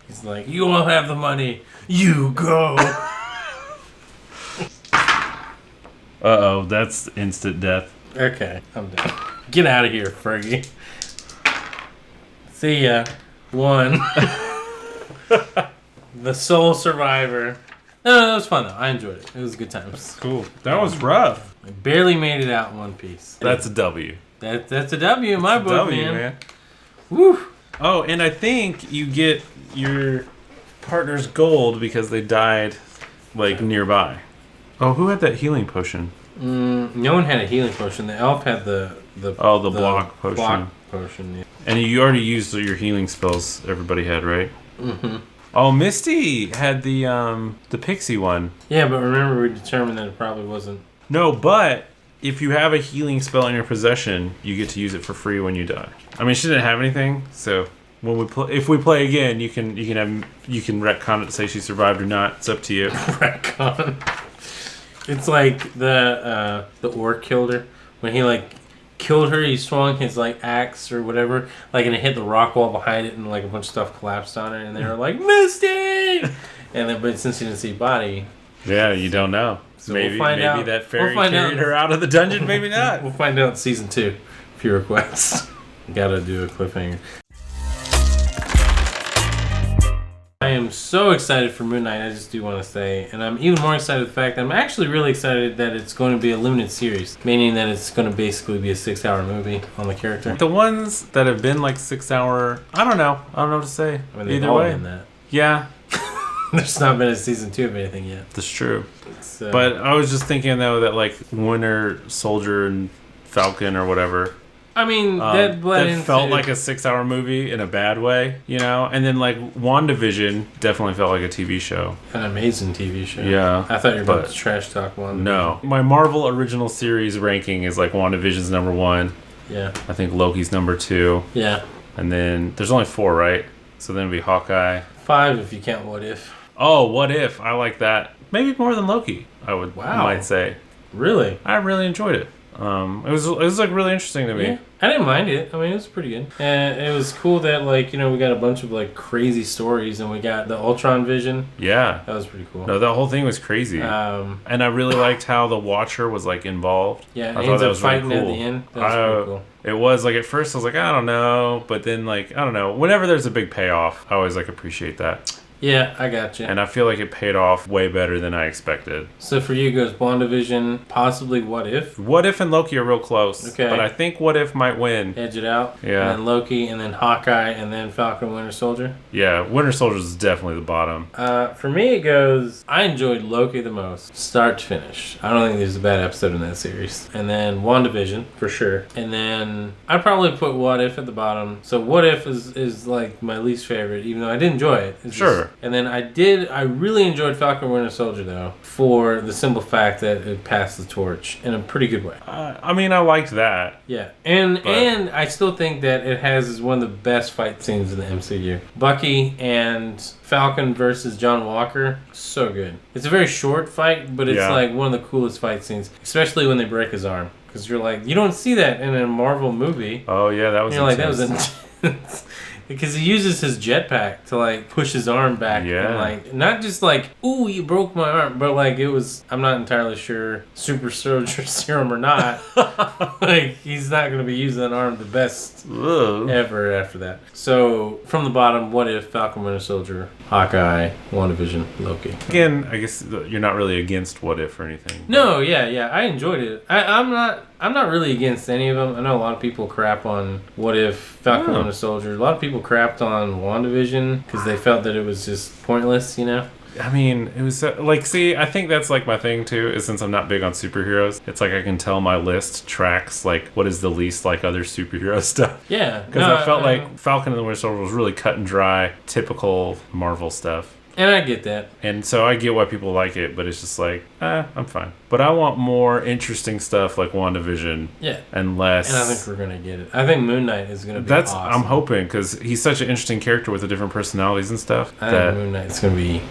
He's like, you won't have the money. You go. Uh-oh, that's instant death. Okay, I'm done. Get out of here, Fergie. See ya. 1. The sole survivor. No, that was fun though. I enjoyed it. It was a good time. Cool. That was rough. I barely made it out in one piece. That's a W. That's a W in my book, man. Woo. Oh, and I think you get your partner's gold because they died, like, nearby. Oh, who had that healing potion? No one had a healing potion. The elf had the block potion. Block potion. Yeah. And you already used your healing spells. Everybody had, right? Mm-hmm. Oh, Misty had the pixie one. Yeah, but remember we determined that it probably wasn't. No, but if you have a healing spell in your possession, you get to use it for free when you die. I mean, she didn't have anything, so when if we play again, you can retcon it to say she survived or not. It's up to you. Retcon. It's like the orc killed her. When he like killed her, he swung his like axe or whatever, like, and it hit the rock wall behind it, and like a bunch of stuff collapsed on it, and they were like, Misty! And then, but since you didn't see body, yeah, you don't know. So maybe we'll find out. That fairy carried her out of the dungeon. Maybe not. We'll find out in season 2. HeroQuest. Gotta do a cliffhanger. I am so excited for Moonknight, I just do want to say. And I'm even more excited with the fact that I'm actually really excited that it's going to be a limited series. Meaning that it's going to basically be a 6-hour movie on the character. The ones that have been like 6-hour, I don't know what to say. I mean, they've either all way. been that. Yeah. There's not been a season 2 of anything yet. That's true. So. But I was just thinking, though, that like Winter Soldier and Falcon or whatever, I mean, that bled into... felt like a 6-hour movie in a bad way, you know? And then, like, WandaVision definitely felt like a TV show. An amazing TV show. Yeah. I thought you were about to trash talk WandaVision. No. My Marvel original series ranking is, like, WandaVision's number 1. Yeah. I think Loki's number 2. Yeah. And then, there's only 4, right? So then it'd be Hawkeye. 5 if you count What If. Oh, What If? I like that. Maybe more than Loki, I might say. Really? I really enjoyed it. It was like really interesting to me. Yeah, I didn't mind it. I mean, it was pretty good. And it was cool that, like, you know, we got a bunch of, like, crazy stories, and we got the Ultron vision. Yeah. That was pretty cool. No, that whole thing was crazy. And I really liked how the Watcher was, like, involved. Yeah, I thought that was fighting really cool. at the end. That was pretty cool. It was, like, at first I was like, I don't know. But then, like, I don't know. Whenever there's a big payoff, I always, like, appreciate that. Yeah, I got you. And I feel like it paid off way better than I expected. So for you, it goes WandaVision, possibly What If? What If and Loki are real close. Okay. But I think What If might win. Edge it out. Yeah. And then Loki, and then Hawkeye, and then Falcon Winter Soldier. Yeah, Winter Soldier is definitely the bottom. For me, it goes, I enjoyed Loki the most, start to finish. I don't think there's a bad episode in that series. And then WandaVision, for sure. And then I'd probably put What If at the bottom. So What If is like my least favorite, even though I did enjoy it. Sure. And then I really enjoyed Falcon Winter Soldier, though, for the simple fact that it passed the torch in a pretty good way. I mean, I liked that. Yeah, and I still think that it has one of the best fight scenes in the MCU. Bucky and Falcon versus John Walker, so good. It's a very short fight, but it's like one of the coolest fight scenes, especially when they break his arm. Because you're like, you don't see that in a Marvel movie. Oh, yeah, that was intense. Like, that was intense. Because he uses his jetpack to, like, push his arm back. Yeah. And, like, not just like, ooh, you broke my arm. But, like, it was, I'm not entirely sure, super soldier serum or not. Like, he's not going to be using that arm the best ever after that. So, from the bottom, What If, Falcon Winter Soldier, Hawkeye, WandaVision, Loki. Again, I guess you're not really against What If or anything. No, yeah. I enjoyed it. I'm not really against any of them. I know a lot of people crap on What If, Falcon Winter Soldier. A lot of people crapped on WandaVision because they felt that it was just pointless, you know? I mean, it was like, see, I think that's like my thing too, is since I'm not big on superheroes, it's like I can tell my list tracks like what is the least like other superhero stuff. Yeah. Because I felt like Falcon and the Winter Soldier was really cut and dry, typical Marvel stuff. And I get that. And so I get why people like it, but it's just like, I'm fine. But I want more interesting stuff like WandaVision. Yeah. And less. And I think we're going to get it. I think Moonknight is going to be awesome. I'm hoping, because he's such an interesting character with the different personalities and stuff. I think Moonknight is going to be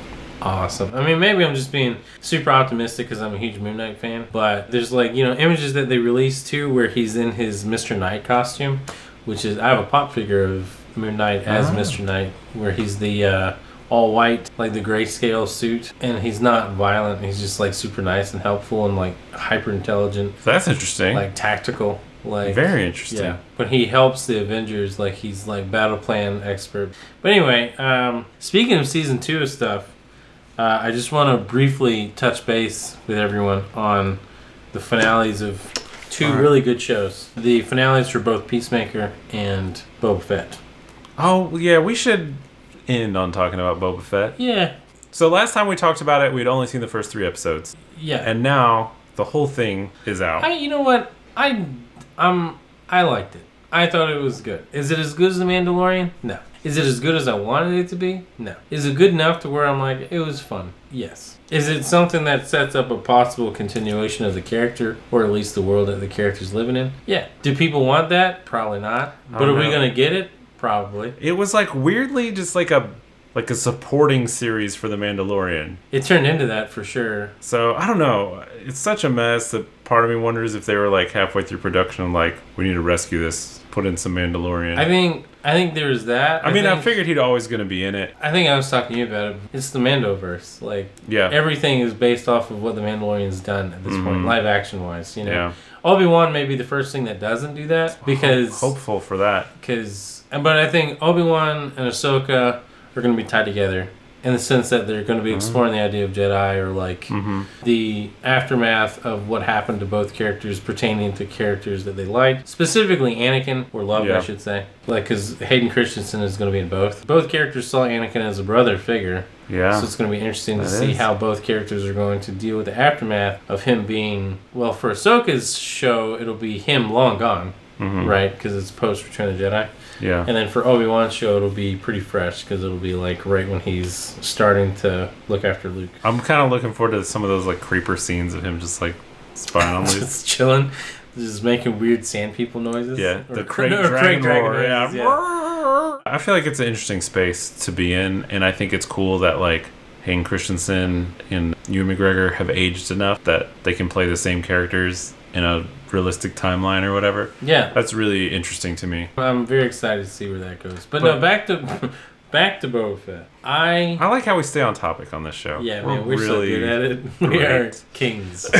awesome. I mean, maybe I'm just being super optimistic because I'm a huge Moon Knight fan. But there's, like, you know, images that they released too where he's in his Mr. Knight costume, which is, I have a pop figure of Moon Knight as Mr. Knight, where he's the all white, like the grayscale suit, and he's not violent. He's just like super nice and helpful and like hyper intelligent. That's interesting. Like tactical. Like very interesting. Yeah. But he helps the Avengers, like he's like battle plan expert. But anyway, speaking of season 2 of stuff, I just want to briefly touch base with everyone on the finales of 2 really good shows. The finales for both Peacemaker and Boba Fett. Oh yeah, we should end on talking about Boba Fett. Yeah. So last time we talked about it, we'd only seen the first 3 episodes. Yeah. And now the whole thing is out. You know what? I liked it. I thought it was good. Is it as good as The Mandalorian? No. Is it as good as I wanted it to be? No. Is it good enough to where I'm like, it was fun? Yes. Is it something that sets up a possible continuation of the character, or at least the world that the character's living in? Yeah. Do people want that? Probably not. But are we going to get it? Probably. It was like weirdly just like a supporting series for The Mandalorian. It turned into that for sure. So I don't know. It's such a mess that part of me wonders if they were like halfway through production, like, we need to rescue this, put in some Mandalorian. I think there's that. I figured he'd always going to be in it. I think I was talking to you about it. It's the Mandoverse. Like, everything is based off of what the Mandalorian's done at this point, live action wise. You know, Obi-Wan may be the first thing that doesn't do that because hopeful for that. But I think Obi-Wan and Ahsoka are going to be tied together in the sense that they're going to be exploring the idea of Jedi, or like the aftermath of what happened to both characters pertaining to characters that they liked. Specifically Anakin, or loved, I should say. Like, because Hayden Christensen is going to be in both. Both characters saw Anakin as a brother figure. Yeah. So it's going to be interesting to see how both characters are going to deal with the aftermath of him being, well, for Ahsoka's show, it'll be him long gone. right? Because it's post Return of the Jedi. Yeah. And then for Obi-Wan's show, it'll be pretty fresh because it'll be like right when he's starting to look after Luke. I'm kind of looking forward to some of those like creeper scenes of him just like spying on Luke. Just chilling, just making weird sand people noises. Yeah, or the Craig Dragon roar. noises, Yeah. I feel like it's an interesting space to be in, and I think it's cool that like Hayden Christensen and Ewan McGregor have aged enough that they can play the same characters in a realistic timeline or whatever. Yeah, that's really interesting to me. I'm very excited to see where that goes. But no, back to Boba Fett. I like how we stay on topic on this show. Yeah, man, we're really so good at it. We are kings,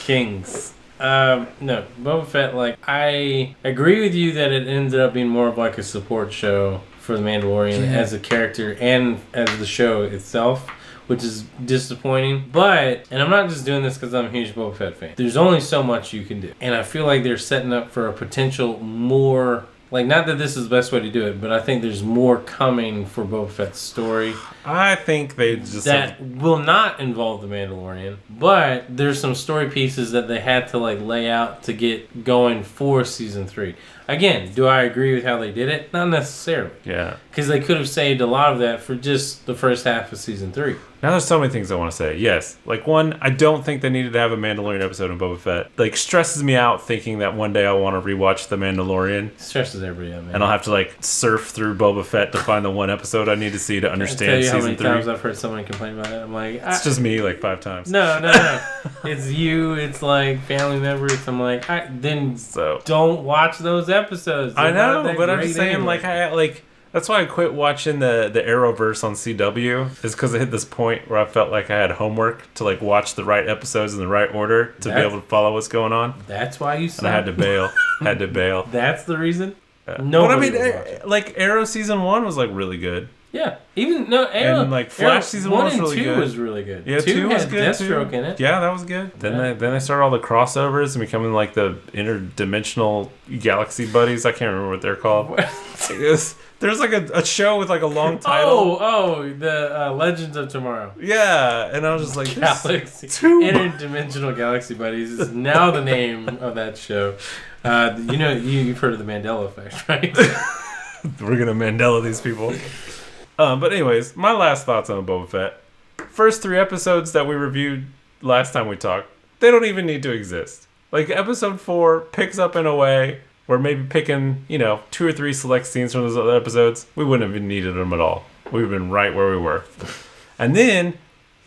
kings. No, Boba Fett, like, I agree with you that it ended up being more of like a support show for the Mandalorian as a character and as the show itself, which is disappointing. But, and I'm not just doing this because I'm a huge Boba Fett fan, there's only so much you can do. And I feel like they're setting up for a potential more, like, not that this is the best way to do it, but I think there's more coming for Boba Fett's story. I think they just... That will not involve the Mandalorian, but there's some story pieces that they had to, like, lay out to get going for Season 3. Again, do I agree with how they did it? Not necessarily. Yeah. Because they could have saved a lot of that for just the first half of Season 3. Now there's so many things I want to say. Yes. Like, one, I don't think they needed to have a Mandalorian episode in Boba Fett. Like, stresses me out thinking that one day I want to rewatch The Mandalorian. It stresses everybody out, man. And I'll have to, like, surf through Boba Fett to find the one episode I need to see to understand Season 3. How many times I've heard someone complain about it. I'm like... It's just me, like, 5 times. No. It's you. It's, like, family members. I'm like, don't watch those episodes. I know, but I'm just saying, anyway. That's why I quit watching the Arrowverse on CW, is because I hit this point where I felt like I had homework to like watch the right episodes in the right order to be able to follow what's going on. That's why you said. And I had to bail. That's the reason? No, but I mean, like Arrow season 1 was like really good. Yeah, Arrow and like Flash season 1 was really good. 2 was really good. Yeah, 2 was good. Deathstroke in it. Yeah, that was good. Then they started all the crossovers and becoming like the interdimensional galaxy buddies. I can't remember what they're called. There's like a show with like a long title. The Legends of Tomorrow. Yeah, and I was just like, Galaxy. Interdimensional Galaxy Buddies is now the name of that show. You've heard of the Mandela Effect, right? We're gonna Mandela these people. But anyways, my last thoughts on Boba Fett. First 3 episodes that we reviewed last time we talked, they don't even need to exist. Like, episode 4 picks up in a way where maybe picking, 2 or 3 select scenes from those other episodes, we wouldn't have needed them at all. We would have been right where we were. And then,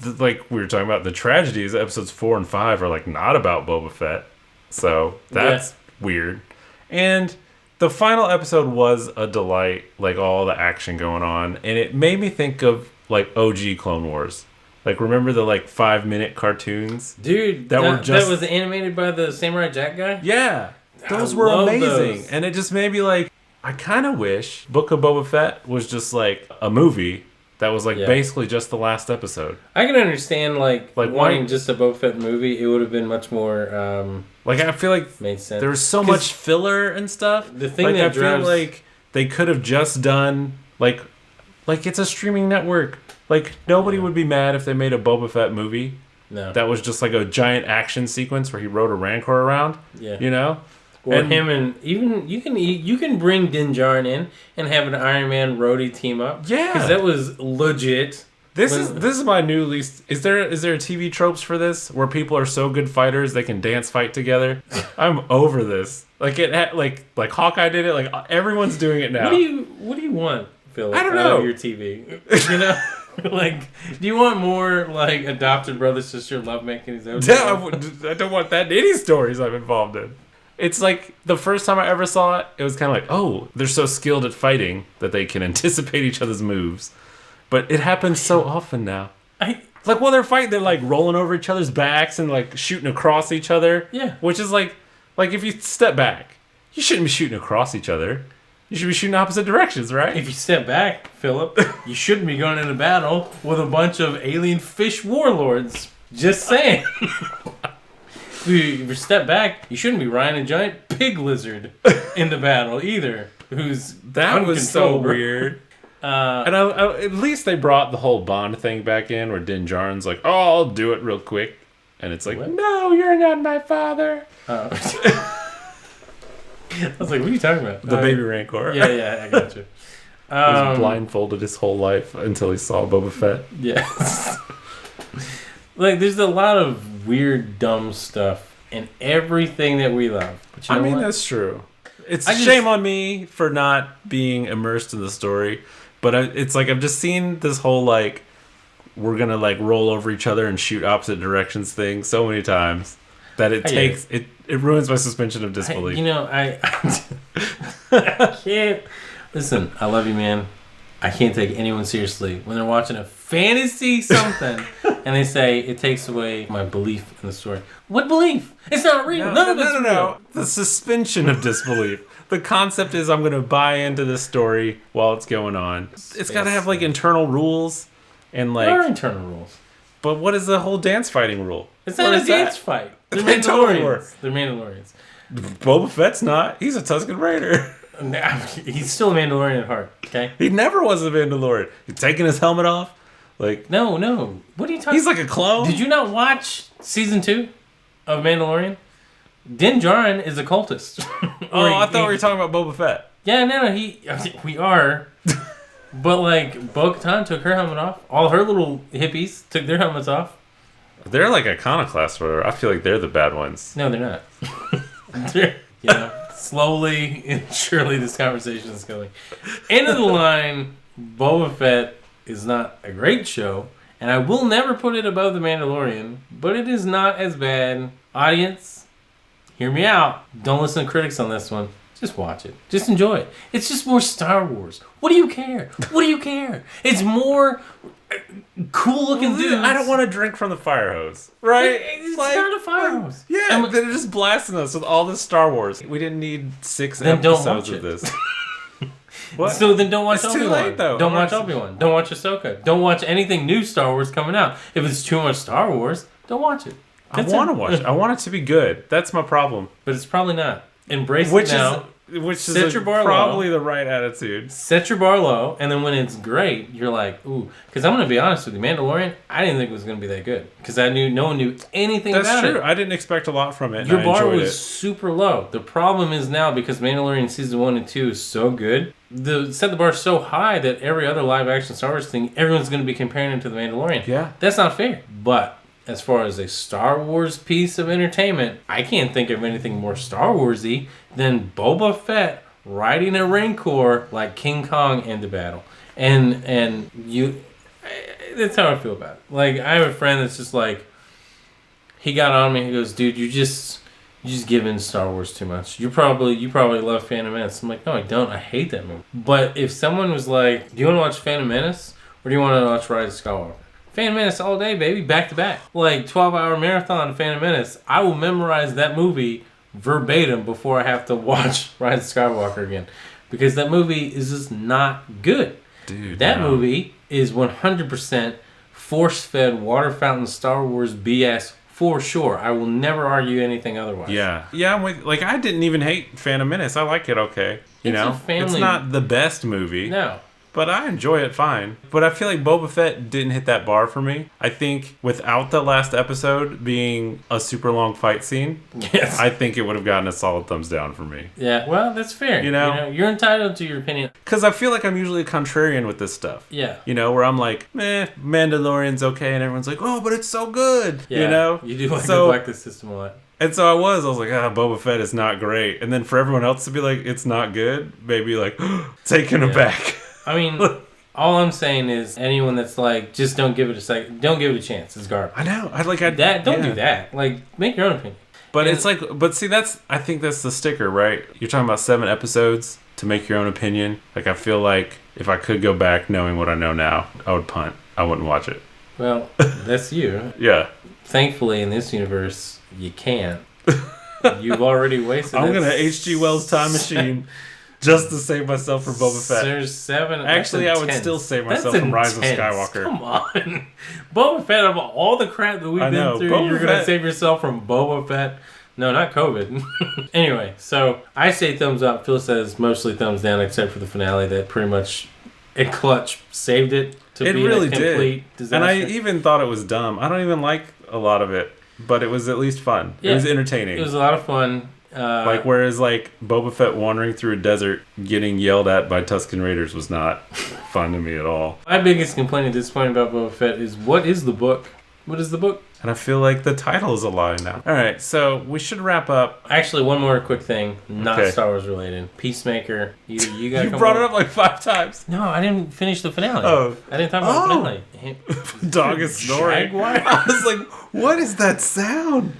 like we were talking about, the tragedies, episodes 4 and 5 are, like, not about Boba Fett. So, that's weird. And the final episode was a delight, like, all the action going on. And it made me think of, like, OG Clone Wars. Like, remember the, like, 5-minute cartoons? Dude, that was animated by the Samurai Jack guy? Yeah. Those were amazing. Those. And it just made me, like, I kind of wish Book of Boba Fett was just, like, a movie that was, like, basically just the last episode. I can understand, like wanting just a Boba Fett movie. It would have been much more... I feel like made sense. There was so much filler and stuff. The thing that feel like they could have just done, like it's a streaming network. Like, nobody would be mad if they made a Boba Fett movie. No. That was just, like, a giant action sequence where he rode a Rancor around. Yeah. Or him and even you can bring Din Djarin in and have an Iron Man Rhodey team up. Yeah, because that was legit. This is my new least. Is there a TV tropes for this where people are so good fighters they can dance fight together? I'm over this. Like like Hawkeye did it. Like everyone's doing it now. What do you want, Phil? I don't know. Out of your TV, Like, do you want more like adopted brother sister lovemaking? I don't want that in any stories I'm involved in. It's like the first time I ever saw it, it was kind of like, oh, they're so skilled at fighting that they can anticipate each other's moves. But it happens so often now. Like while they're fighting, they're like rolling over each other's backs and like shooting across each other. Yeah. Which is like if you step back, you shouldn't be shooting across each other. You should be shooting opposite directions, right? If you step back, Philip, you shouldn't be going into battle with a bunch of alien fish warlords. Just saying. If you step back, you shouldn't be riding a giant pig lizard into battle either. That was so weird. And at least they brought the whole Bond thing back in, where Din Djarin's like, "Oh, I'll do it real quick," and it's like, "No, you're not my father." I was like, what are you talking about? The baby Rancor. Yeah, I got you. He was blindfolded his whole life until he saw Boba Fett. Yes. Like, there's a lot of weird, dumb stuff in everything that we love. But you know what? That's true. It's a shame on me for not being immersed in the story. But it's like I've just seen this whole, like, we're going to, like, roll over each other and shoot opposite directions thing so many times that it ruins my suspension of disbelief. I can't. Listen, I love you, man. I can't take anyone seriously when they're watching a fantasy something and they say it takes away my belief in the story. What belief? It's not real. No. The suspension of disbelief. The concept is I'm going to buy into this story while it's going on. It's got to have, like, internal rules and, like... There are internal rules. But what is the whole dance fighting rule? It's not a dance fight. They're Mandalorians. They're Mandalorians. Boba Fett's not. He's a Tusken Raider. He's still a Mandalorian at heart, okay? He never was a Mandalorian. He's taking his helmet off. Like, No. What are you talking about? He's like a clone. Did you not watch season 2 of Mandalorian? Din Djarin is a cultist. I thought we were talking about Boba Fett. Yeah, no, we are. But, like, Bo-Katan took her helmet off. All her little hippies took their helmets off. They're like iconoclasts, whatever. I feel like they're the bad ones. No, they're not. Slowly and surely this conversation is going. End of the line, Boba Fett is not a great show, and I will never put it above The Mandalorian, but it is not as bad. Audience, hear me out. Don't listen to critics on this one. Just watch it. Just enjoy it. It's just more Star Wars. What do you care? It's more cool looking dudes. I don't want to drink from the fire hose. Right? It's not a fire hose. Yeah, they're just blasting us with all this Star Wars. We didn't need 6 episodes of this. What? So then don't watch it's Obi-Wan. Too late, though. Don't watch Obi-Wan. Don't watch Ahsoka. Don't watch anything new Star Wars coming out. If it's too much Star Wars, don't watch it. I want to watch it. I want it to be good. That's my problem. But it's probably not. Embrace it now. Which is probably the right attitude. Set your bar low, and then when it's great, you're like, ooh. Because I'm going to be honest with you, Mandalorian, I didn't think it was going to be that good. Because no one knew anything about it. That's true. I didn't expect a lot from it. Your bar was super low. The problem is now, because Mandalorian Season 1 and 2 is so good, set the bar so high that every other live-action Star Wars thing, everyone's going to be comparing it to The Mandalorian. Yeah. That's not fair. But as far as a Star Wars piece of entertainment, I can't think of anything more Star Wars-y than Boba Fett riding a Rancor like King Kong in the battle. And you... That's how I feel about it. Like, I have a friend that's just like... He got on me, he goes, dude, you just give in Star Wars too much. You probably love Phantom Menace. I'm like, no, I don't. I hate that movie. But if someone was like, do you want to watch Phantom Menace? Or do you want to watch Rise of Skywalker? Phantom Menace all day, baby, back to back. Like 12-hour marathon Phantom Menace. I will memorize that movie verbatim before I have to watch Rise of Skywalker again. Because that movie is just not good. Dude, that movie is 100% force-fed water fountain Star Wars BS for sure. I will never argue anything otherwise. Yeah, I'm with, like, I didn't even hate Phantom Menace. I like it okay. It's not the best movie. No. But I enjoy it fine. But I feel like Boba Fett didn't hit that bar for me. I think without the last episode being a super long fight scene, yes, I think it would have gotten a solid thumbs down for me. Yeah, well, that's fair. You're entitled to your opinion. Because I feel like I'm usually a contrarian with this stuff. Yeah. Where I'm like, Mandalorian's okay, and everyone's like, oh, but it's so good. Yeah, you do like the blacklist system a lot. And so I was like, Boba Fett is not great. And then for everyone else to be like, it's not good, maybe like, taken aback. I mean, all I'm saying is anyone that's like, just don't give it a chance. It's garbage. I know. Don't do that. Like, make your own opinion. But it's like, see, I think that's the sticker, right? You're talking about 7 episodes to make your own opinion. Like, I feel like if I could go back knowing what I know now, I would punt. I wouldn't watch it. Well, that's you. Yeah. Thankfully, in this universe, you can't. You've already wasted I'm going to H.G. Wells' time machine. Just to save myself from Boba Fett. There's 7. Actually, I would still save myself from Rise of Skywalker. Come on. Boba Fett, of all the crap that we've been through, you're going to save yourself from Boba Fett? No, not COVID. Anyway, so I say thumbs up. Phil says mostly thumbs down, except for the finale that pretty much it clutch saved it to be a complete disaster. And I even thought it was dumb. I don't even like a lot of it, but it was at least fun. Yeah, it was entertaining. It was a lot of fun. Like, whereas, like, Boba Fett wandering through a desert getting yelled at by Tusken Raiders was not fun to me at all. My biggest complaint at this point about Boba Fett is, what is the book? What is the book? And I feel like the title is a lie now. All right, so we should wrap up. Actually, one more quick thing, not Star Wars related. Peacemaker. You got. You brought it up like 5 times. No, I didn't finish the finale. Oh, I didn't talk about the finale. Dog is snoring. Jaguar? I was like, what is that sound?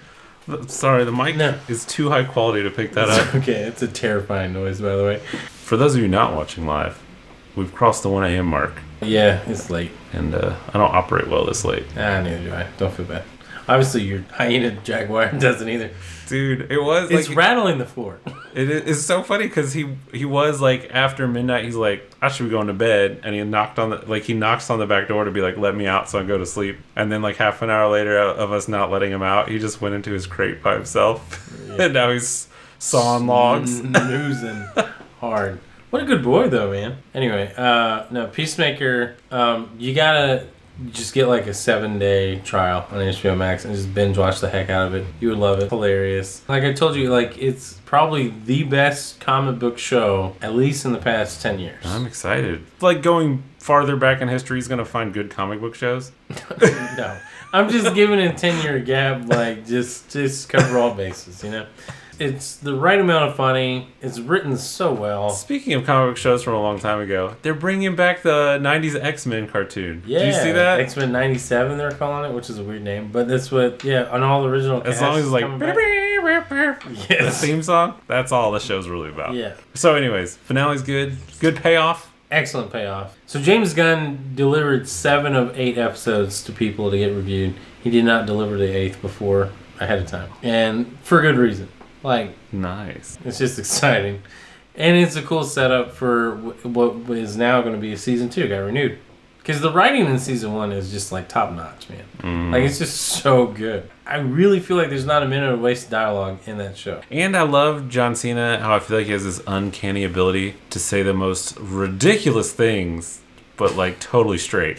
Sorry, the mic is too high quality to pick that up. Okay, it's a terrifying noise, by the way. For those of you not watching live, we've crossed the 1 a.m. mark. Yeah, it's late. And I don't operate well this late. Neither do I. Don't feel bad. Obviously, your hyena jaguar doesn't either. Dude, it was it's like... rattling the floor. It's so funny because he was like, after midnight, he's like, I should be going to bed. And he knocks on the back door to be like, let me out so I can go to sleep. And then like half an hour later of us not letting him out, he just went into his crate by himself. Yeah. And now he's sawing logs. Snoozing hard. What a good boy, though, man. Anyway, no, Peacemaker, you gotta just get like a 7-day trial on HBO Max and just binge watch the heck out of it. You would love it. Hilarious. Like I told you, like it's probably the best comic book show, at least in the past 10 years. I'm excited. Like going farther back in history is gonna find good comic book shows. No. I'm just giving it a 10-year gap, like just cover all bases, you know? It's the right amount of funny. It's written so well. Speaking of comic book shows from a long time ago, they're bringing back the 90s X-Men cartoon. Yeah. Did you see that? X-Men 97 they're calling it, which is a weird name. But that's what, on all the original cast. As long as it's like, yes. The theme song, that's all the show's really about. Yeah. So anyways, finale's good. Good payoff. Excellent payoff. So James Gunn delivered 7 of 8 episodes to people to get reviewed. He did not deliver the 8th before ahead of time. And for good reason. Like, nice. It's just exciting. And it's a cool setup for what is now going to be a season 2. Got renewed. Because the writing in season 1 is just like top notch, man. Like, it's just so good. I really feel like there's not a minute of wasted dialogue in that show. And I love John Cena, how I feel like he has this uncanny ability to say the most ridiculous things, but like totally straight.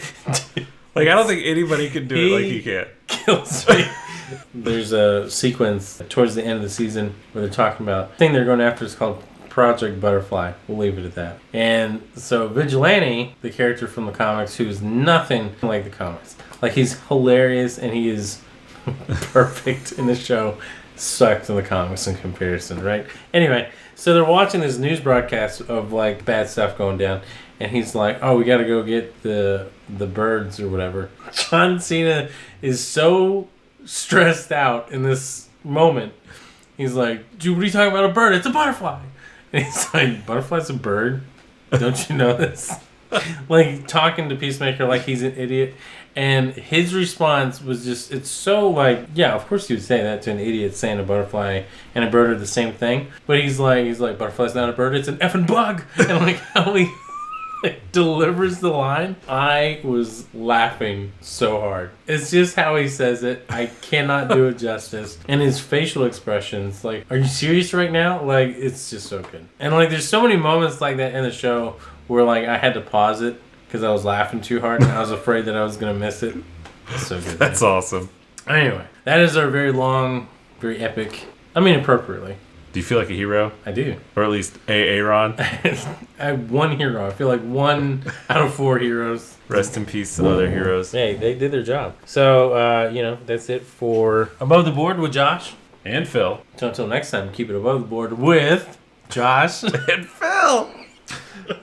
Like, I don't think anybody could do it like he can. Kills me. There's a sequence towards the end of the season where they're talking about the thing they're going after is called Project Butterfly. We'll leave it at that. And so Vigilante, the character from the comics, who is nothing like the comics. Like, he's hilarious and he is perfect in the show. Sucks in the comics in comparison, right? Anyway, so they're watching this news broadcast of like bad stuff going down. And he's like, oh, we got to go get the birds or whatever. John Cena is so stressed out in this moment. He's like, dude, what are you talking about? A bird? It's a butterfly. And he's like, butterfly's a bird? Don't you know this? Like, talking to Peacemaker like he's an idiot. And his response was just, it's so like, yeah, of course you would say that to an idiot saying a butterfly and a bird are the same thing. But he's like, butterfly's not a bird, it's an effing bug. And like, how he delivers the line, I was laughing so hard. It's just how he says it. I cannot do it justice. And his facial expressions, like, are you serious right now? Like, it's just so good. And like, there's so many moments like that in the show where like I had to pause it because I was laughing too hard and I was afraid that I was gonna miss it. It's so good. That's awesome. Anyway, that is our very long, very epic. I mean, appropriately. Do you feel like a hero? I do. Or at least Aaron? I have one hero. I feel like 1 out of 4 heroes. Rest in peace to other heroes. Hey, they did their job. So, that's it for Above the Board with Josh. And Phil. So until next time, keep it above the board with Josh. And Phil!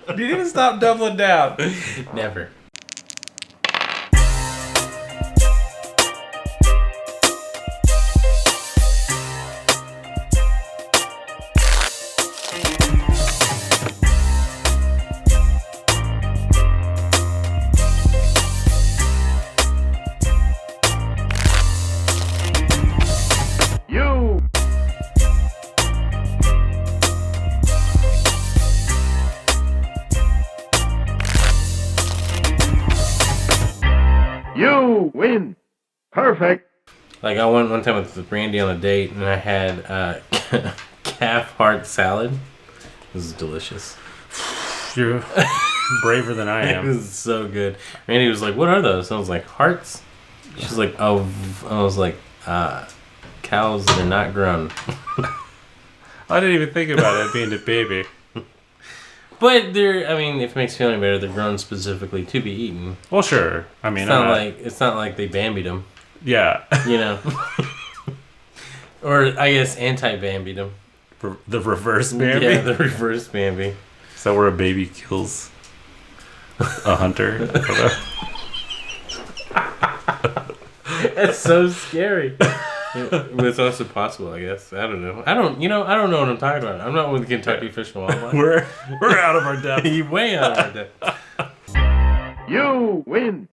You need to stop doubling down. Never. You win. Perfect. Like, I went one time with Brandy on a date, and I had calf heart salad. This is delicious. You're braver than I am. It was so good. Randy was like, what are those? And I was like, hearts? She's like, oh. I was like, cows that are not grown. I didn't even think about it being a baby. But I mean, if it makes you feel any better, they're grown specifically to be eaten. Well, sure. I mean, it's not like they Bambied them. Yeah. You know. Or I guess anti-Bambied them. The reverse Bambi? Yeah, the reverse Bambi. So where a baby kills a hunter? That's so scary. But it's also possible, I guess. I don't know. I don't know what I'm talking about. I'm not with Kentucky Fish and Wildlife. We're out of our depth. Way out of our depth. You win.